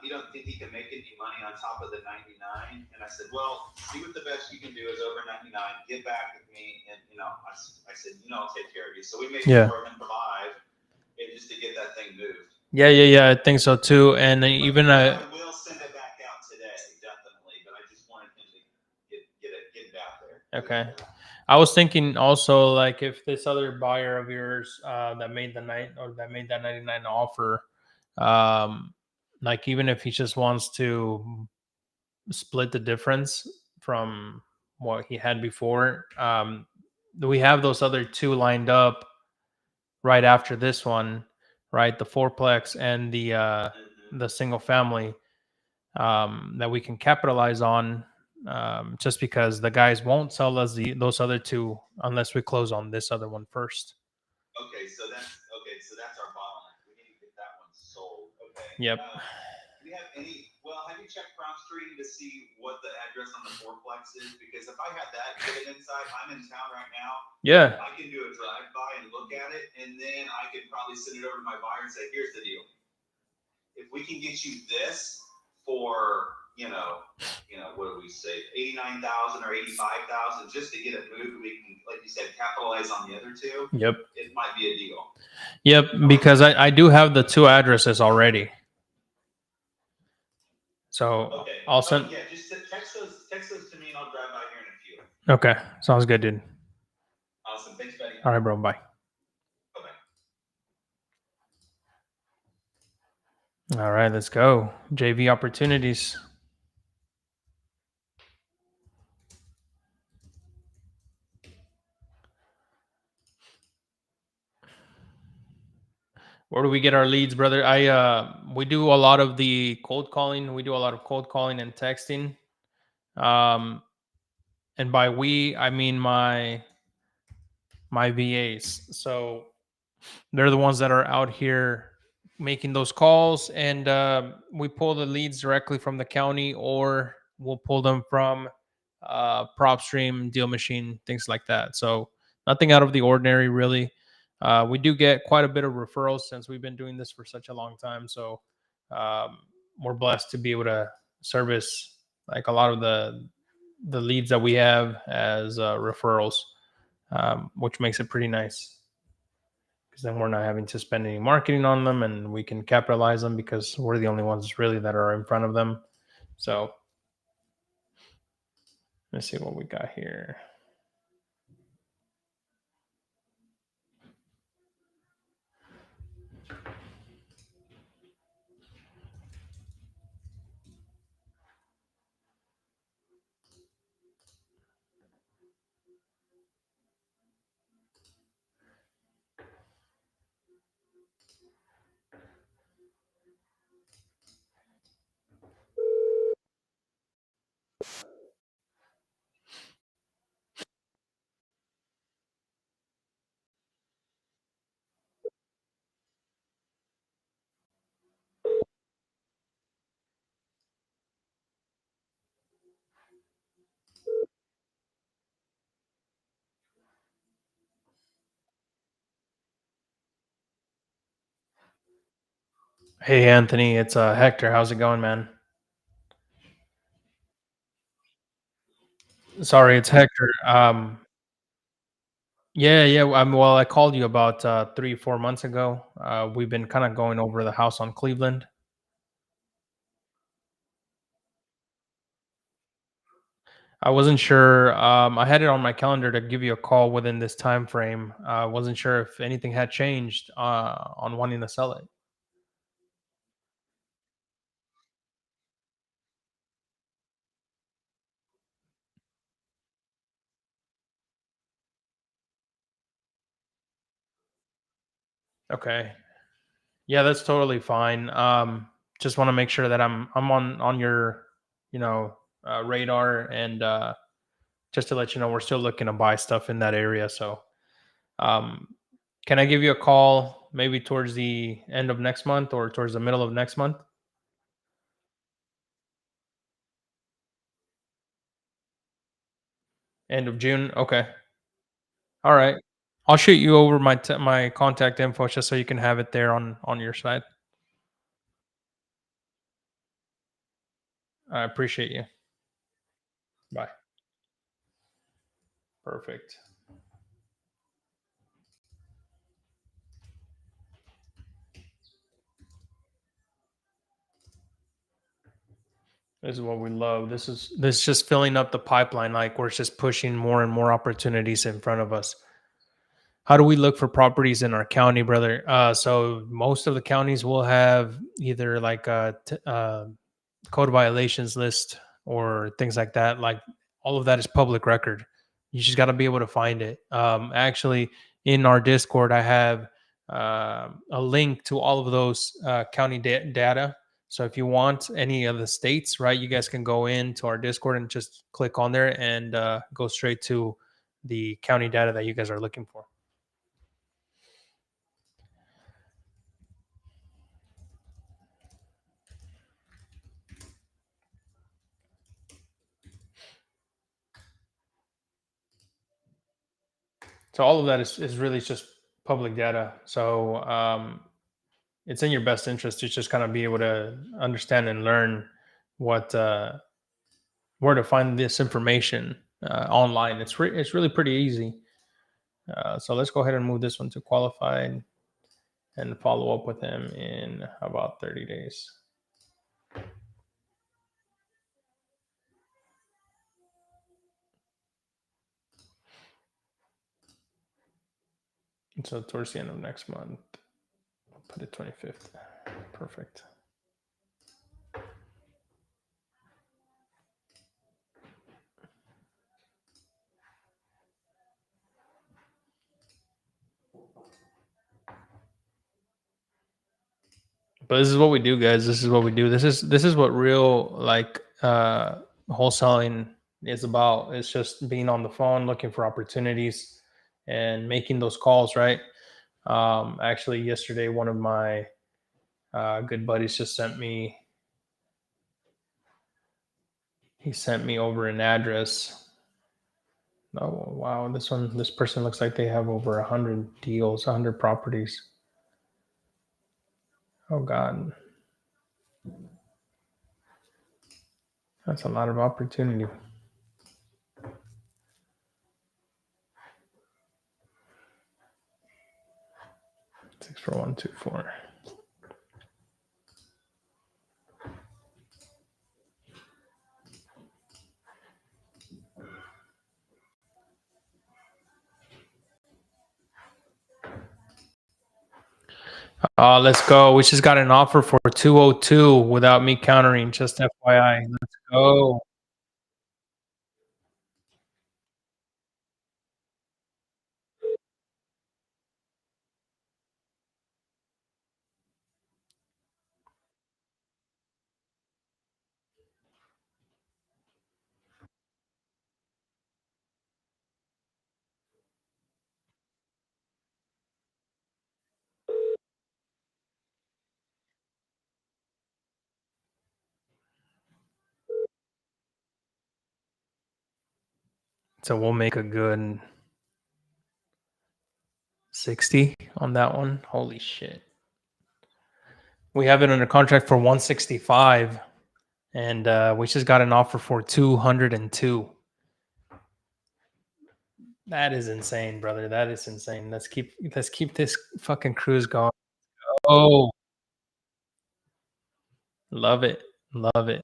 He don't think he can make any money on top of the 99. And I said, well, see what the best you can do is over 99. Get back with me, and I said, I'll take care of you. So we made sure him for 5, and just to get that thing moved. Yeah. I think so too. And even I will send it back out today, definitely. But I just wanted him to get it out there. Okay. I was thinking also, like, if this other buyer of yours that made that 99 offer, like, even if he just wants to split the difference from what he had before, we have those other 2 lined up right after this one, right? The fourplex and the single family that we can capitalize on. Just because the guys won't sell us those other 2 unless we close on this other one first. Okay, so that's our bottleneck. We need to get that one sold. Okay. Yep. Do we have any? Well, have you checked Crown Street to see what the address on the fourplex is? Because if I had that given inside, I'm in town right now. Yeah. I can do a drive-by and look at it, and then I could probably send it over to my buyer and say, "Here's the deal. If we can get you this for, what do we say, 89,000 or 85,000, just to get it moved, we can, like you said, capitalize on the other 2. Yep. It might be a deal." Yep, because I do have the 2 addresses already. So okay. I'll send. Yeah, just text those to me, and I'll drive by here in a few. Okay, sounds good, dude. Awesome. Thanks, buddy. All right, bro. Bye. Bye-bye. All right, let's go. JV opportunities. Where do we get our leads, brother? We do a lot of the cold calling. We do a lot of cold calling and texting. And by we, I mean my VAs. So they're the ones that are out here making those calls, and we pull the leads directly from the county, or we'll pull them from PropStream, Deal Machine, things like that. So nothing out of the ordinary, really. We do get quite a bit of referrals since we've been doing this for such a long time. So we're blessed to be able to service like a lot of the leads that we have as referrals, which makes it pretty nice. Because then we're not having to spend any marketing on them, and we can capitalize them because we're the only ones really that are in front of them. So let's see what we got here. Hey Anthony, it's Hector. How's it going, man? Sorry, it's Hector. Yeah. Well, I called you about 3, 4 months ago. We've been kind of going over the house on Cleveland. I wasn't sure. I had it on my calendar to give you a call within this time frame. I wasn't sure if anything had changed on wanting to sell it. Okay. Yeah, that's totally fine. Just want to make sure that I'm on your, you know, radar, and just to let you know, we're still looking to buy stuff in that area. So, um, can I give you a call maybe towards the end of next month or towards the middle of next month? End of June. Okay. All right. I'll shoot you over my contact info just so you can have it there on your side. I appreciate you. Bye. Perfect. This is what we love. This is just filling up the pipeline. Like we're just pushing more and more opportunities in front of us. How do we look for properties in our county, brother? So most of the counties will have either like a code violations list or things like that. Like all of that is public record. You just got to be able to find it. Actually, in our Discord, I have a link to all of those county data. So if you want any of the states, right, you guys can go into our Discord and just click on there and go straight to the county data that you guys are looking for. So all of that is really just public data. So it's in your best interest to just kind of be able to understand and learn what where to find this information online. It's really pretty easy. So let's go ahead and move this one to qualified and follow up with him in about 30 days. So towards the end of next month, I'll put it 25th. Perfect. But this is what we do, guys. This is what we do. This is what real like wholesaling is about. It's just being on the phone, looking for opportunities, and making those calls. Right. Actually, yesterday, one of my good buddies just sent me. He sent me over an address. Oh wow, this person looks like they have over 100 deals, 100 properties. Oh God, that's a lot of opportunity. 64124. Let's go. We just got an offer for 202 without me countering. Just FYI. Let's go. So we'll make a good 60 on that one. Holy shit. We have it under contract for 165, and we just got an offer for 202. That is insane, brother. That is insane. Let's keep this fucking cruise going. Oh, love it. Love it.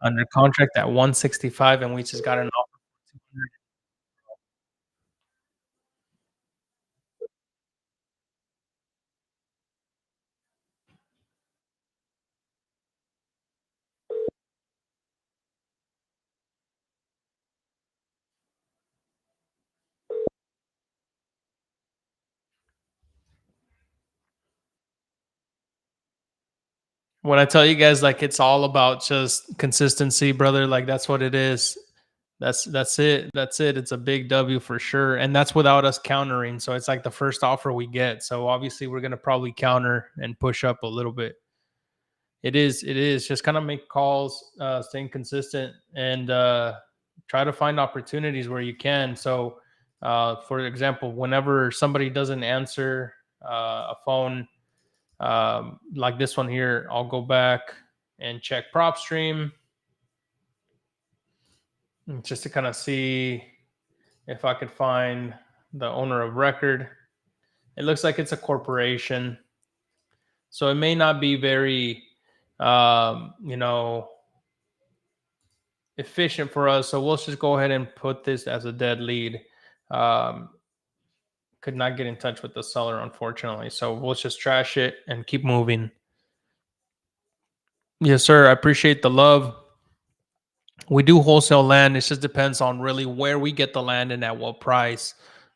Under contract at 165, and we just got an offer for 200. When I tell you guys, like, it's all about just consistency, brother, like, that's what it is. That's it. That's it. It's a big W for sure. And that's without us countering. So it's like the first offer we get. So obviously we're gonna probably counter and push up a little bit. It is. Just kind of make calls, staying consistent, and try to find opportunities where you can. So for example, whenever somebody doesn't answer a phone, like this one here, I'll go back and check prop stream just to kind of see if I could find the owner of record. It looks like it's a corporation, so it may not be very, you know, efficient for us. So we'll just go ahead and put this as a dead lead. Um, could not get in touch with the seller, unfortunately. So we'll just trash it and keep moving. Yes, sir. I appreciate the love. We do wholesale land. It just depends on really where we get the land and at what price.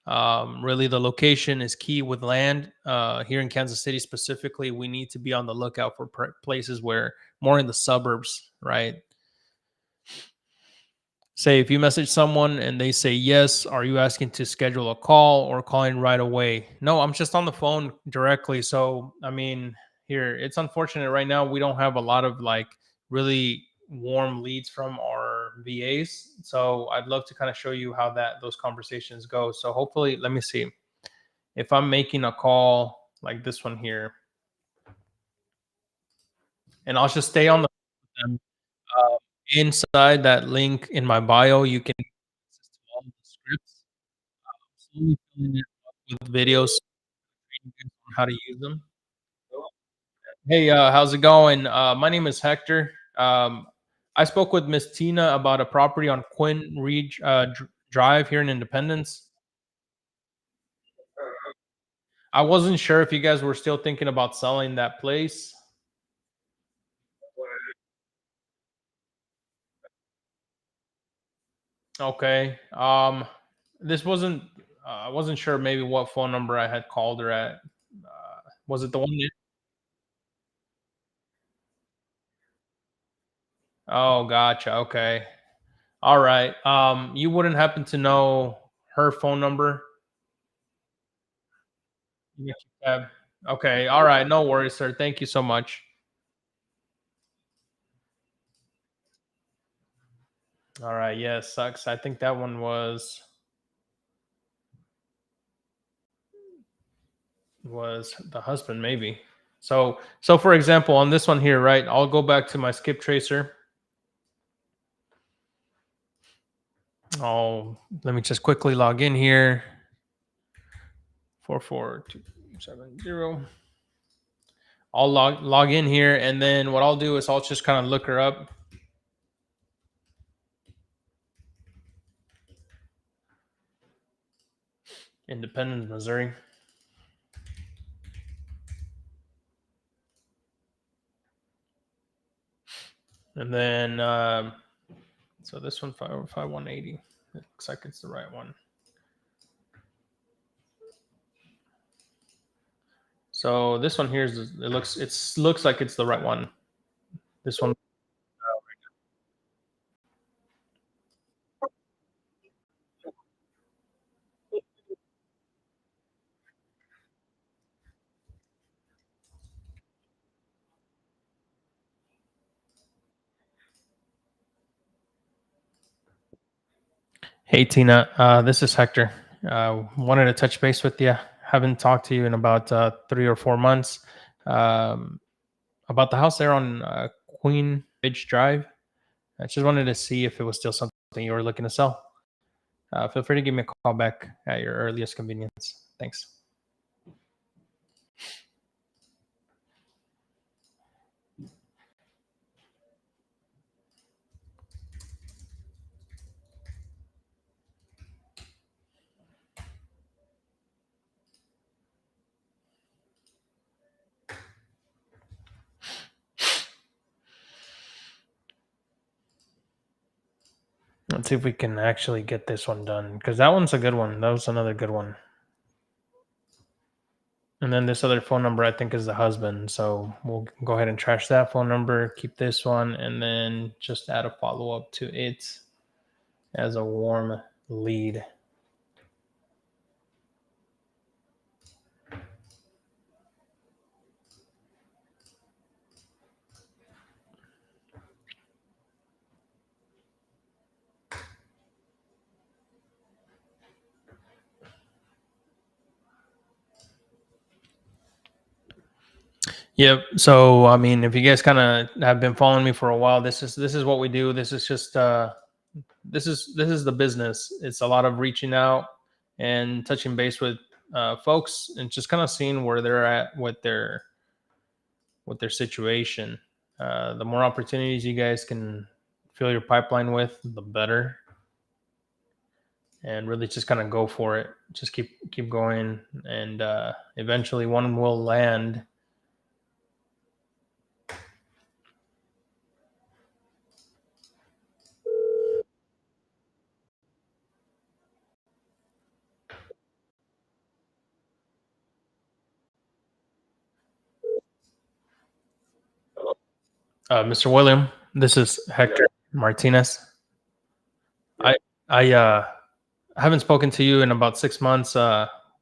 Really, the location is key with land. Here in Kansas City specifically, we need to be on the lookout for places where more in the suburbs, right? Say if you message someone and they say yes, are you asking to schedule a call or calling right away? No, I'm just on the phone directly. So, I mean, here it's unfortunate right now we don't have a lot of like really warm leads from our VAs. So, I'd love to kind of show you how that those conversations go. So, hopefully, let me see. If I'm making a call like this one here, and I'll just stay on the phone with them. Uh, inside that link in my bio, you can access to all the scripts. Slowly filling it up with videos training you on how to use them. Hey, how's it going? My name is Hector. I spoke with Miss Tina about a property on Quinn Reed Drive here in Independence. I wasn't sure if you guys were still thinking about selling that place. Okay. This wasn't. I wasn't sure maybe what phone number I had called her at. Was it the one? Oh, gotcha. Okay. All right. You wouldn't happen to know her phone number? You keep tab. Okay. All right. No worries, sir. Thank you so much. All right. Yeah, sucks. I think that one was the husband, maybe. So for example, on this one here, right? I'll go back to my skip tracer. Oh, let me just quickly log in here. 44270. I'll log in here, and then what I'll do is I'll just kind of look her up. Independence, Missouri. And then so this one 5180. It looks like it's the right one. So this one here is it looks like it's the right one. This one. Hey Tina, this is Hector. Wanted to touch base with you. Haven't talked to you in about 3 or 4 months um, about the house there on Queen Ridge Drive. I just wanted to see if it was still something you were looking to sell. Feel free to give me a call back at your earliest convenience. Thanks. Let's see if we can actually get this one done, because that one's a good one. That was another good one. And then this other phone number, I think, is the husband. So we'll go ahead and trash that phone number, keep this one, and then just add a follow-up to it as a warm lead. Yep. So I mean, if you guys kind of have been following me for a while, this is what we do. This is just this is the business. It's a lot of reaching out and touching base with folks and just kind of seeing where they're at with their situation. The more opportunities you guys can fill your pipeline with, the better. And really just kind of go for it. Just keep going, and eventually one will land. Mr. William, this is Hector Martinez. Yeah. I haven't spoken to you in about 6 months.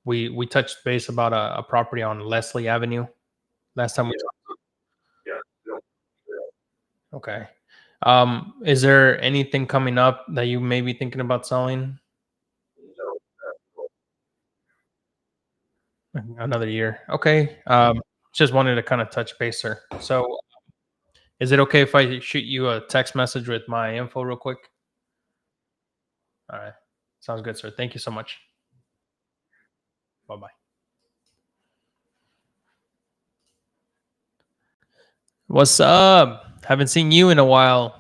We touched base about a property on Leslie Avenue last time we talked. Yeah. Okay. Is there anything coming up that you may be thinking about selling? Another year. Okay. Just wanted to kind of touch base, sir. So is it okay if I shoot you a text message with my info real quick? All right. Sounds good, sir. Thank you so much. Bye-bye. What's up? Haven't seen you in a while.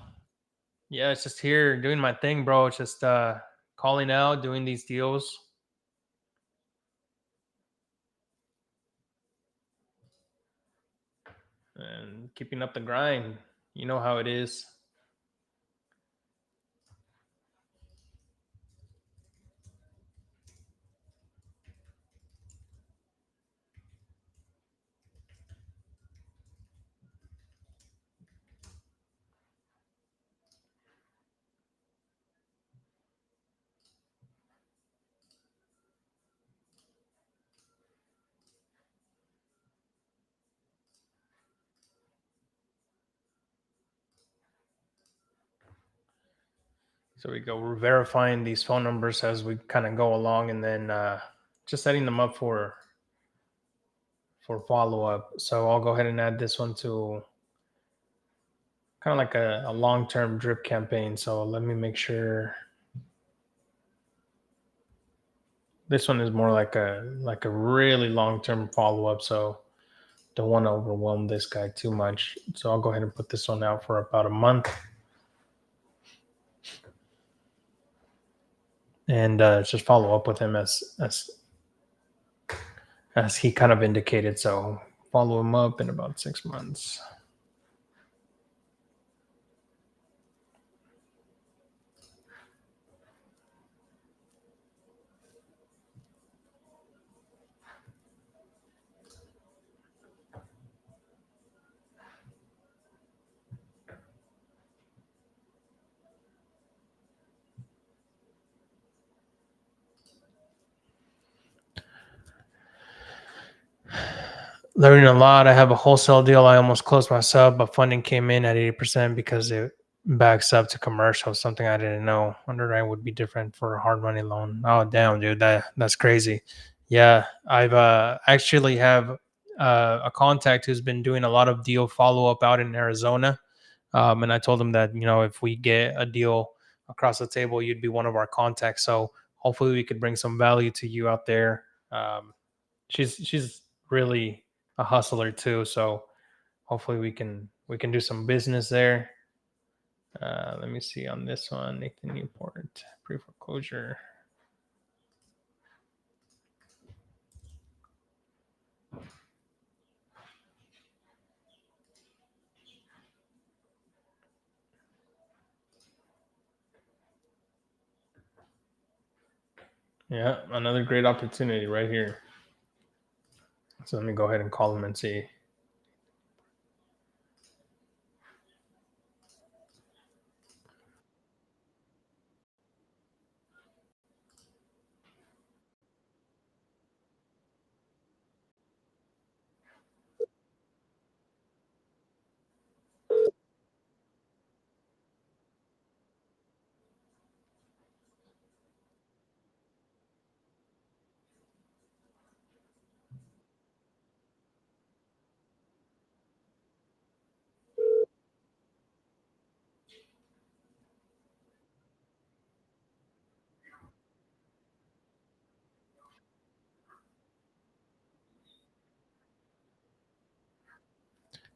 Yeah, it's just here doing my thing, bro. It's just calling out, doing these deals. And keeping up the grind. You know how it is. So we go, we're verifying these phone numbers as we kind of go along, and then just setting them up for follow-up. So I'll go ahead and add this one to kind of like a long-term drip campaign. So let me make sure. This one is more like a really long-term follow-up. So don't want to overwhelm this guy too much. So I'll go ahead and put this one out for about a month. And just follow up with him as he kind of indicated. So follow him up in about 6 months. Learning a lot. I have a wholesale deal I almost closed myself, but funding came in at 80% because backs up to commercial. Something I didn't know. Underwriting would be different for a hard money loan. Oh damn, dude, that's crazy. Yeah, I've actually have a contact who's been doing a lot of deal follow up out in Arizona. And I told him that, if we get a deal across the table, you'd be one of our contacts. So hopefully we could bring some value to you out there. She's really a hustler too. So hopefully we can do some business there. Let me see on this one, Nathan Newport, pre-foreclosure. Yeah, another great opportunity right here. So let me go ahead and call him and see.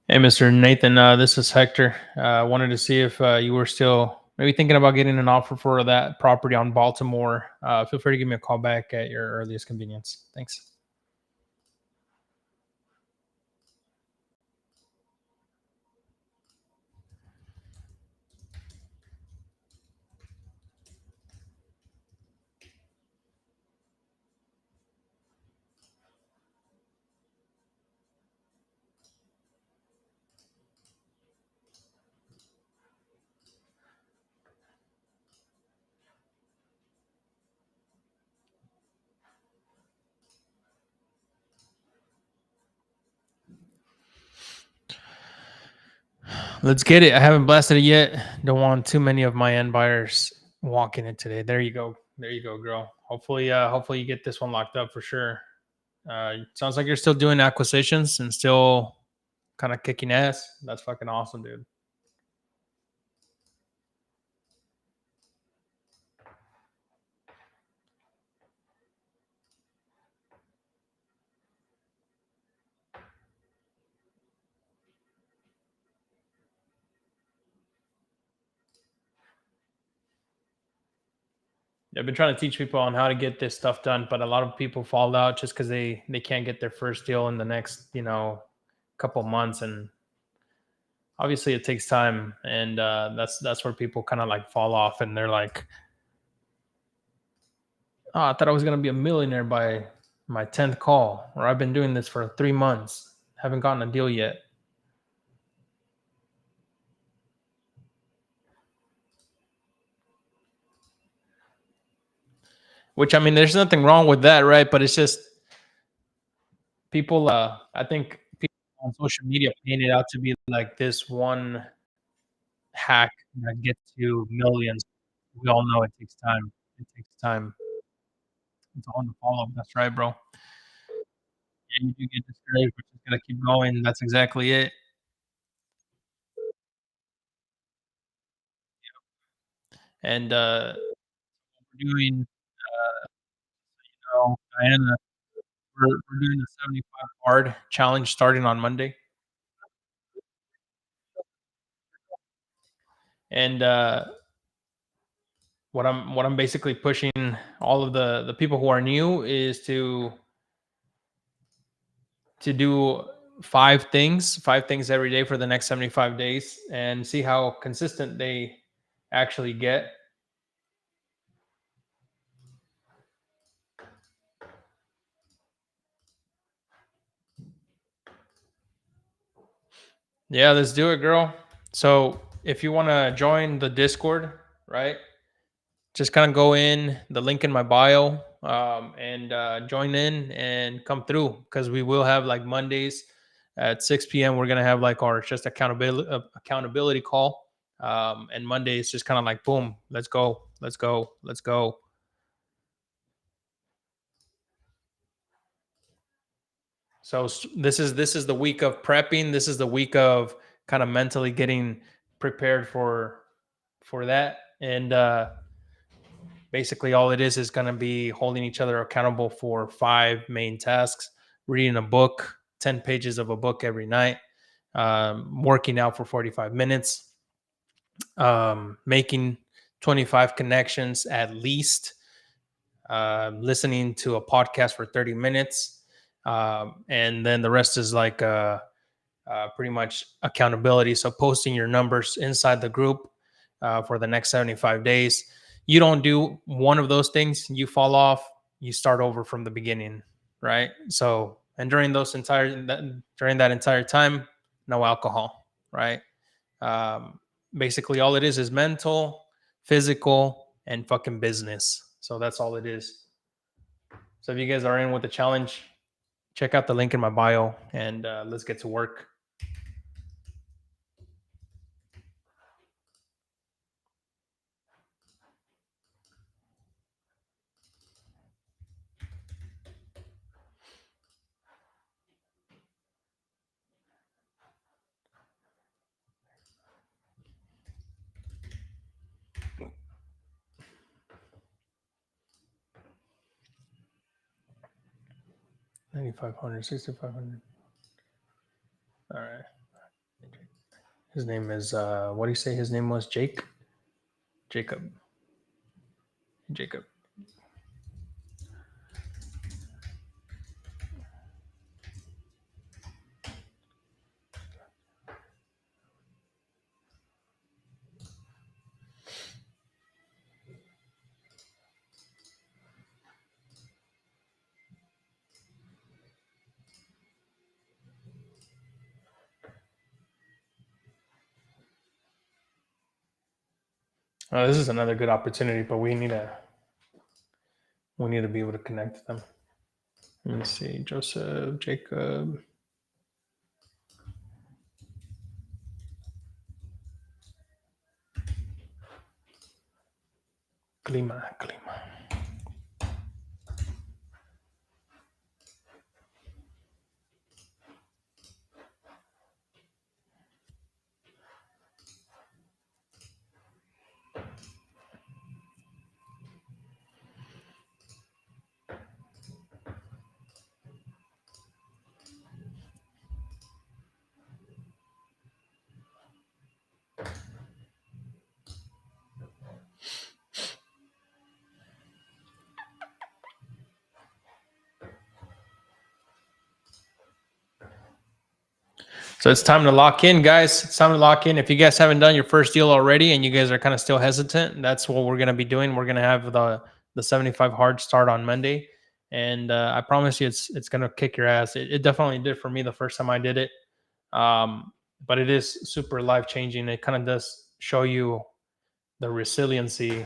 Hey, Mr. Nathan, this is Hector. Wanted to see if you were still maybe thinking about getting an offer for that property on Baltimore. Feel free to give me a call back at your earliest convenience. Thanks. Let's get it. I haven't blasted it yet. Don't want too many of my end buyers walking it today. There you go. There you go, girl. Hopefully you get this one locked up for sure. Sounds like you're still doing acquisitions and still kind of kicking ass. That's fucking awesome, dude. I've been trying to teach people on how to get this stuff done, but a lot of people fall out just because they can't get their first deal in the next couple months, and obviously it takes time, and that's where people kind of like fall off, and they're like, "Oh, I thought I was gonna be a millionaire by my 10th call, or I've been doing this for 3 months, haven't gotten a deal yet." Which I mean, there's nothing wrong with that, right? But it's just people. I think people on social media paint it out to be like this one hack that gets you millions. We all know it takes time. It takes time. It's all in the follow. That's right, bro. Yeah, you do get discouraged, but you gotta keep going. That's exactly it. And we're doing, Diana, we're doing the 75 hard challenge starting on Monday. And what I'm basically pushing all of the people who are new is to do five things every day for the next 75 days and see how consistent they actually get. Yeah, let's do it, girl. So if you want to join the Discord, right, just kind of go in the link in my bio, and join in and come through, because we will have like Mondays at 6 p.m. We're gonna have like our just accountability call. And Monday is just kind of like, boom, let's go. So this is the week of prepping. This is the week of kind of mentally getting prepared for that. And basically all it is going to be holding each other accountable for 5 main tasks: reading a book, 10 pages of a book every night, working out for 45 minutes, making 25 connections at least, listening to a podcast for 30 minutes. And then the rest is like pretty much accountability. So posting your numbers inside the group for the next 75 days. You don't do one of those things, you fall off, you start over from the beginning, right? So, and during that entire time, no alcohol, right? Basically, all it is mental, physical, and fucking business. So that's all it is. So if you guys are in with the challenge, check out the link in my bio and let's get to work. $9,500, $6,500. All right. His name is what do you say his name was? Jacob. This is another good opportunity, but we need to be able to connect them. Let me see. Joseph, Jacob. Clima. So it's time to lock in, guys. It's time to lock in. If you guys haven't done your first deal already and you guys are kind of still hesitant, that's what we're going to be doing. We're going to have the 75 hard start on Monday. And I promise you it's going to kick your ass. It definitely did for me the first time I did it. But it is super life-changing. It kind of does show you the resiliency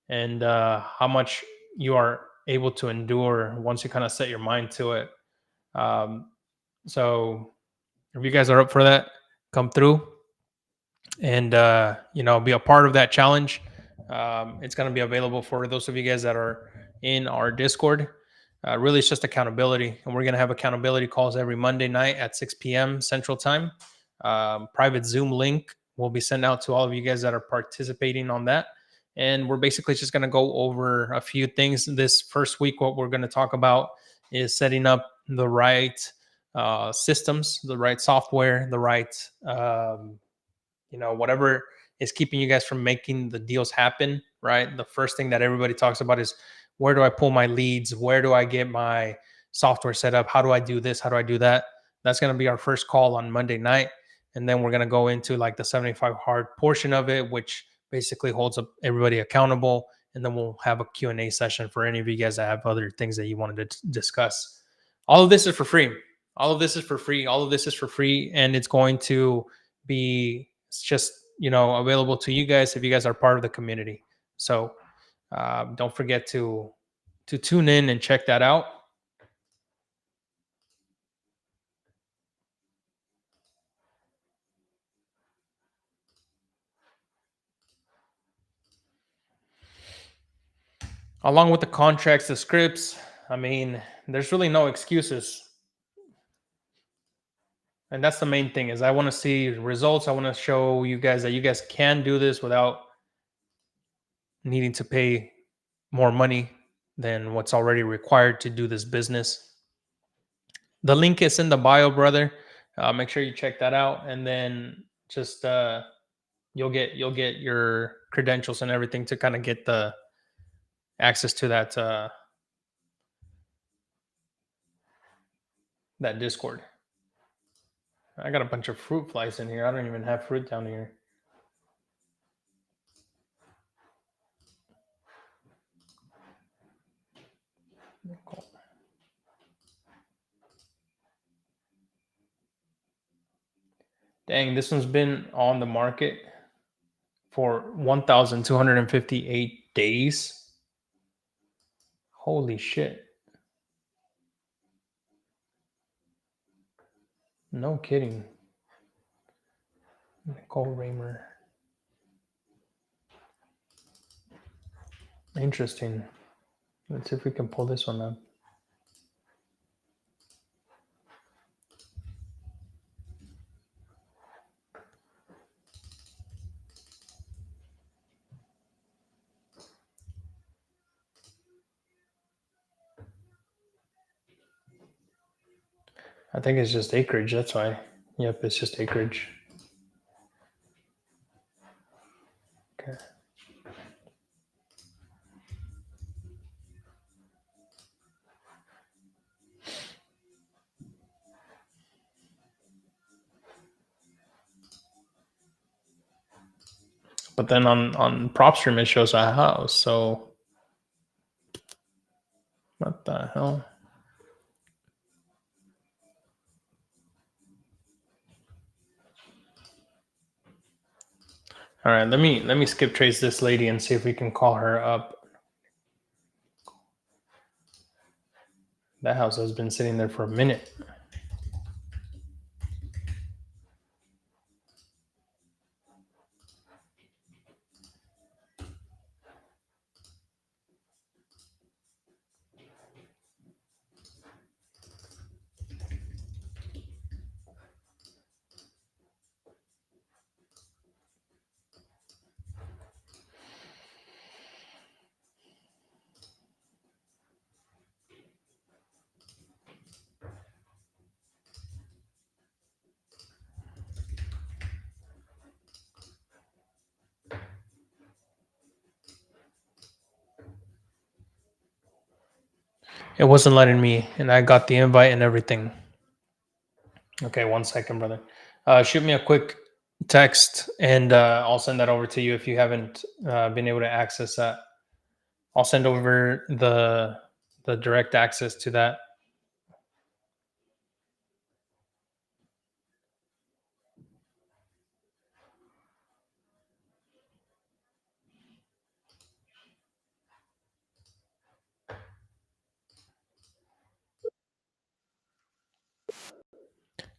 and how much you are able to endure once you kind of set your mind to it. So if you guys are up for that, come through and be a part of that challenge. It's going to be available for those of you guys that are in our Discord. Really, it's just accountability, and we're going to have accountability calls every Monday night at 6 p.m. Central Time. Private Zoom link will be sent out to all of you guys that are participating on that. And we're basically just going to go over a few things. This first week, what we're going to talk about is setting up the right systems, the right software, the right, whatever is keeping you guys from making the deals happen, right? The first thing that everybody talks about is, where do I pull my leads? Where do I get my software set up? How do I do this? How do I do that? That's going to be our first call on Monday night. And then we're going to go into like the 75 hard portion of it, which basically holds up everybody accountable. And then we'll have a Q&A session for any of you guys that have other things that you wanted to discuss. All of this is for free. All of this is for free. And it's going to be just, available to you guys if you guys are part of the community. So don't forget to tune in and check that out. along with the contracts, the scripts. I mean, there's really no excuses. And that's the main thing is I want to see results. I want to show you guys that you guys can do this without needing to pay more money than what's already required to do this business. The link is in the bio, brother. Make sure you check that out, and then just you'll get your credentials and everything to kind of get the access to that that Discord. I got a bunch of fruit flies in here. I don't even have fruit down here. Cool. Dang, this one's been on the market for 1,258 days. Holy shit. No kidding. Nicole Raymer. Interesting. Let's see if we can pull this one up. I think it's just acreage. That's why. Yep, it's just acreage. Okay. But then on PropStream it shows a house. So what the hell? All right, let me skip trace this lady and see if we can call her up. That house has been sitting there for a minute. It wasn't letting me, and I got the invite and everything. Okay, 1 second, brother. Shoot me a quick text, and I'll send that over to you if you haven't been able to access that. I'll send over the direct access to that.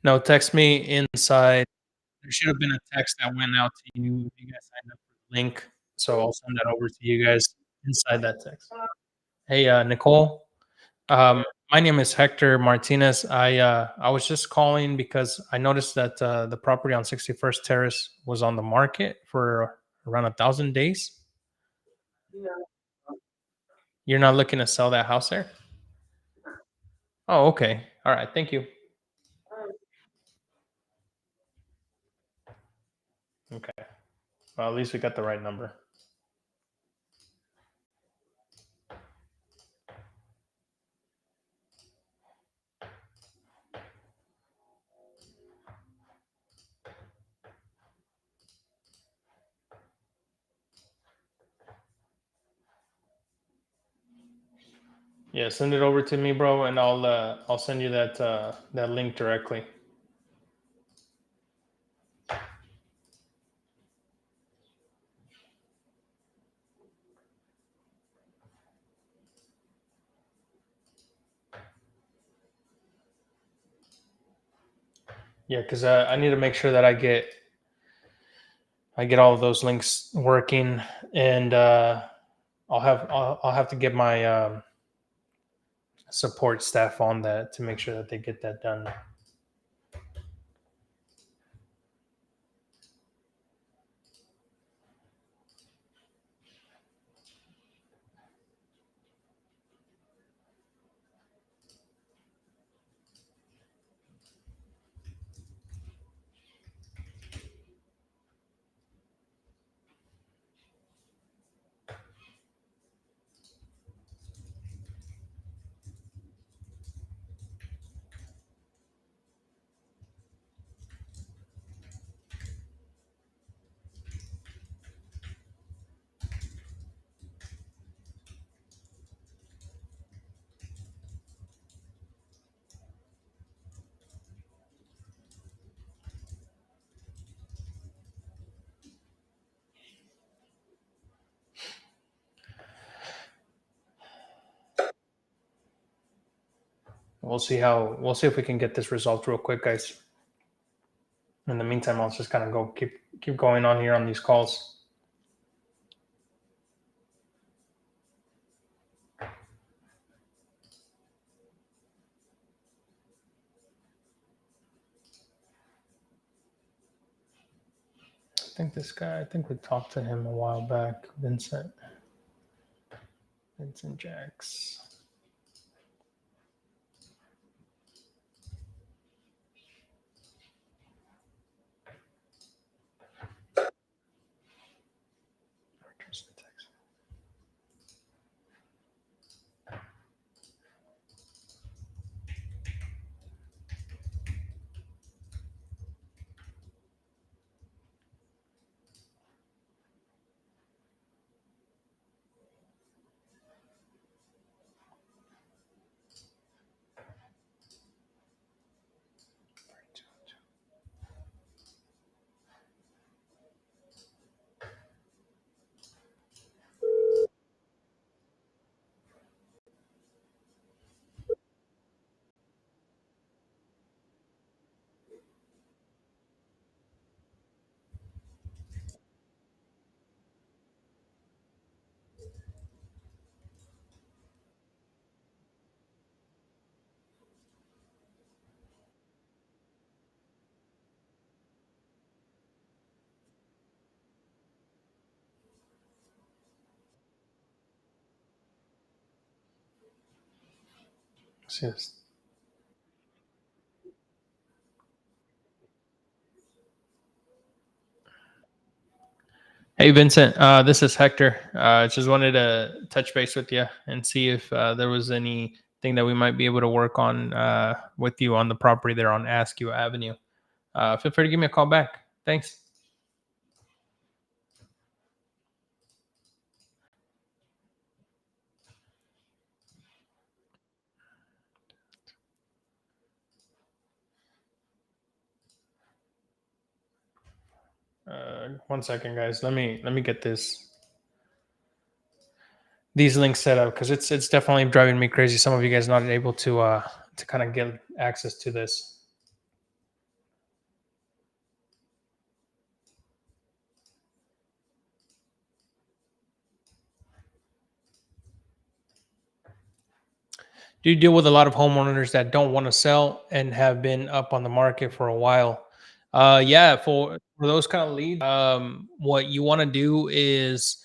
No, text me inside. There should have been a text that went out to you. You guys signed up for the link, so I'll send that over to you guys inside that text. Hey, Nicole. My name is Hector Martinez. I was just calling because I noticed that the property on 61st Terrace was on the market for around 1,000 days. You're not looking to sell that house there? Oh, okay. All right. Thank you. Okay. Well, at least we got the right number. Yeah, send it over to me, bro, and I'll send you that that link directly. Yeah, because I need to make sure that I get all of those links working, and I'll have to get my support staff on that to make sure that they get that done. We'll see if we can get this resolved real quick, guys. In the meantime, I'll just kind of keep going on here on these calls. I think we talked to him a while back, Vincent Jacks. Yes. Hey, Vincent. This is Hector. Just wanted to touch base with you and see if there was anything that we might be able to work on with you on the property there on Askew Avenue. Feel free to give me a call back. Thanks. One second, guys. Let me get these links set up because it's definitely driving me crazy. Some of you guys not able to kind of get access to this. Do you deal with a lot of homeowners that don't want to sell and have been up on the market for a while? Yeah, for those kind of leads, what you want to do is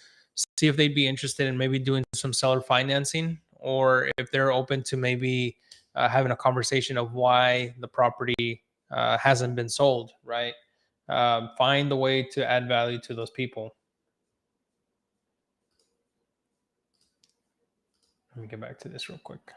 see if they'd be interested in maybe doing some seller financing, or if they're open to maybe having a conversation of why the property hasn't been sold. Right? Find the way to add value to those people. Let me get back to this real quick.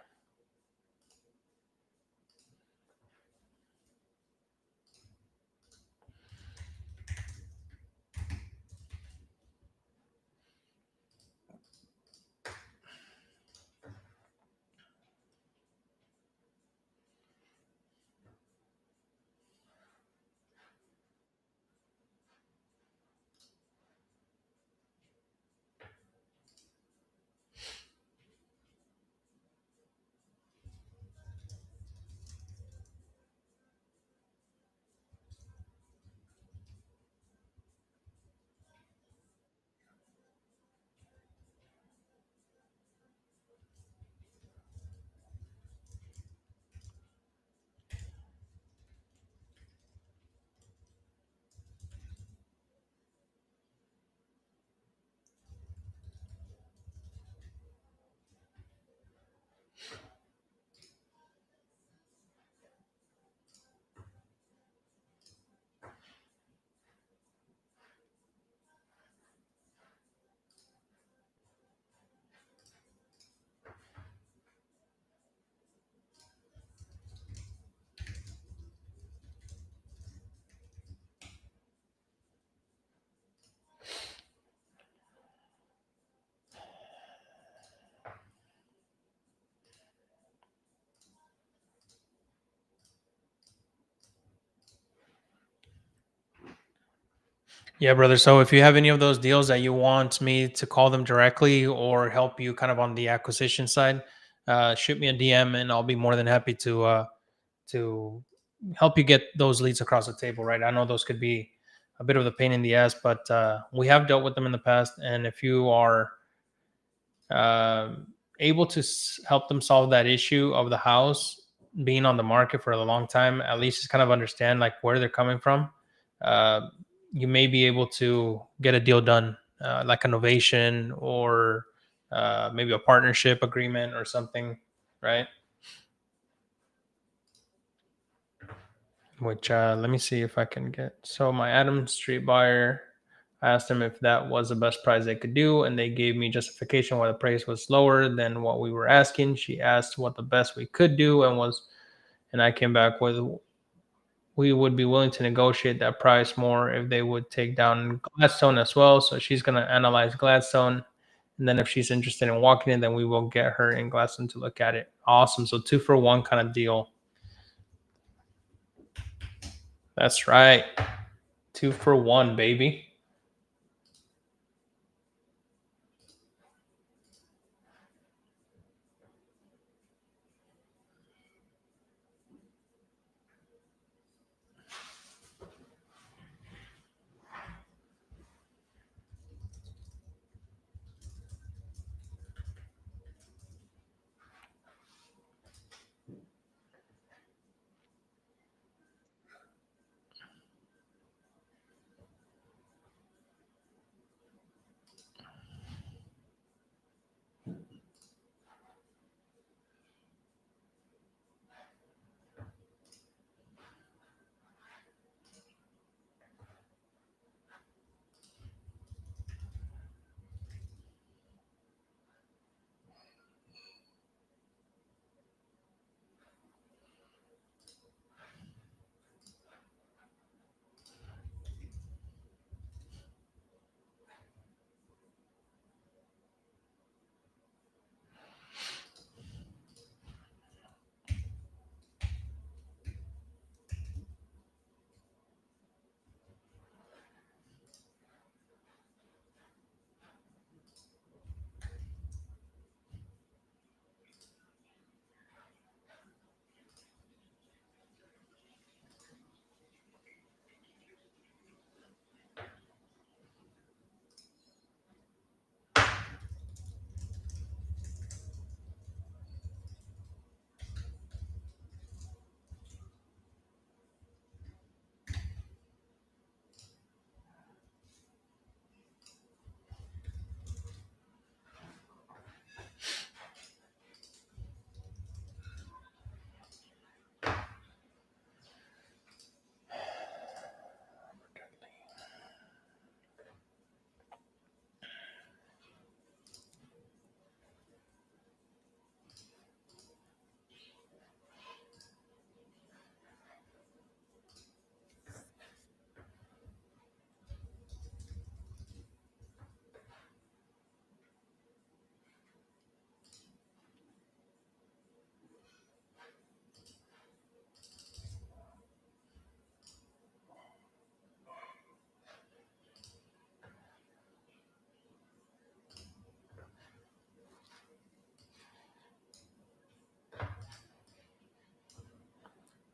Yeah, brother. So if you have any of those deals that you want me to call them directly or help you kind of on the acquisition side, shoot me a DM and I'll be more than happy to help you get those leads across the table. Right? I know those could be a bit of the pain in the ass, but we have dealt with them in the past. And if you are able to help them solve that issue of the house being on the market for a long time, at least just kind of understand like where they're coming from. Uh, you may be able to get a deal done, like a novation or maybe a partnership agreement or something, right? Which let me see if I can get. So my Adams Street buyer, I asked them if that was the best price they could do, and they gave me justification why the price was lower than what we were asking. She asked what the best we could do, and I came back with we would be willing to negotiate that price more if they would take down Gladstone as well. So she's gonna analyze Gladstone, and then if she's interested in walking in, then we will get her in Gladstone to look at it. Awesome. So 2-for-1 kind of deal. That's right. 2-for-1, baby.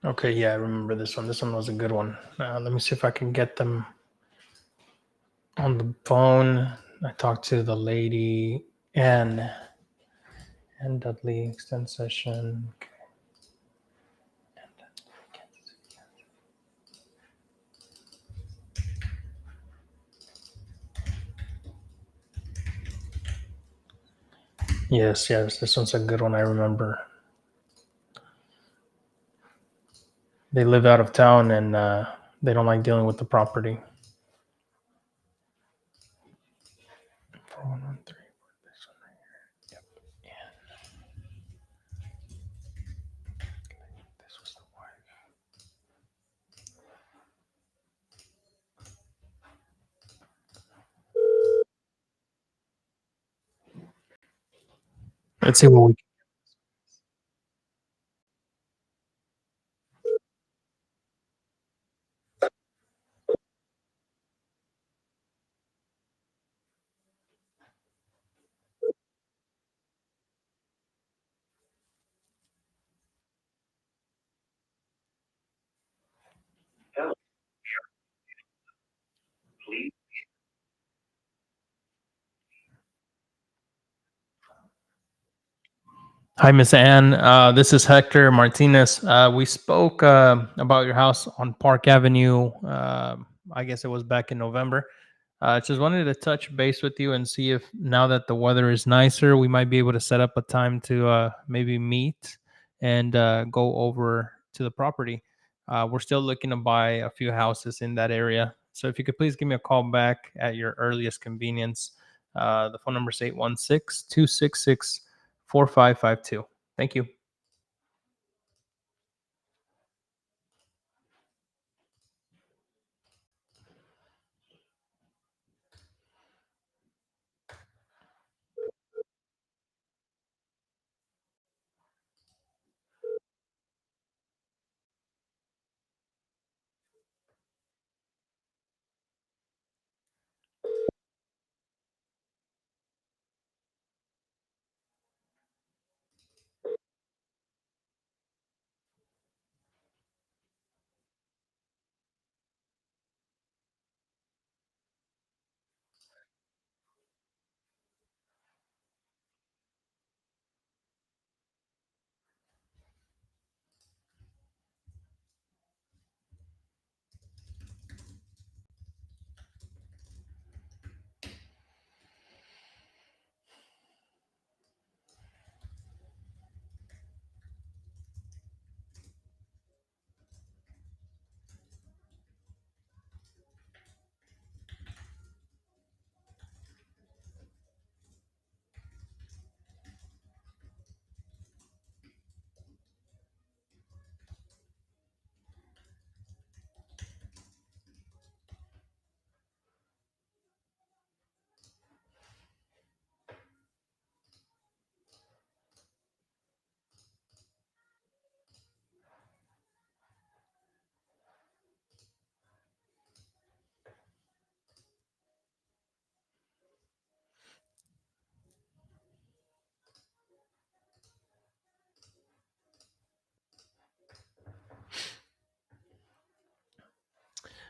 Okay, yeah, I remember this one. This one was a good one. Let me see if I can get them on the phone. I talked to the lady and Dudley extend session. Okay. Yes, this one's a good one. I remember. They live out of town and they don't like dealing with the property. 4113. This one right here. Yep. And this was the wife. Let's see what we. Hi, Miss Ann. This is Hector Martinez. We spoke about your house on Park Avenue. I guess it was back in November. Just wanted to touch base with you and see if now that the weather is nicer, we might be able to set up a time to maybe meet and go over to the property. We're still looking to buy a few houses in that area. So if you could please give me a call back at your earliest convenience. The phone number is 816-266-4552. Thank you.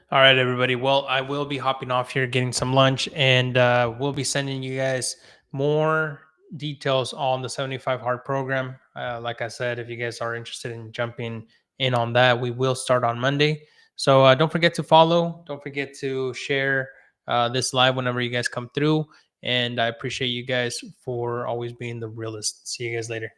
All right, everybody. Well, I will be hopping off here, getting some lunch, and we'll be sending you guys more details on the 75 Hard program. Like I said, if you guys are interested in jumping in on that, we will start on Monday. So don't forget to follow. Don't forget to share this live whenever you guys come through. And I appreciate you guys for always being the realest. See you guys later.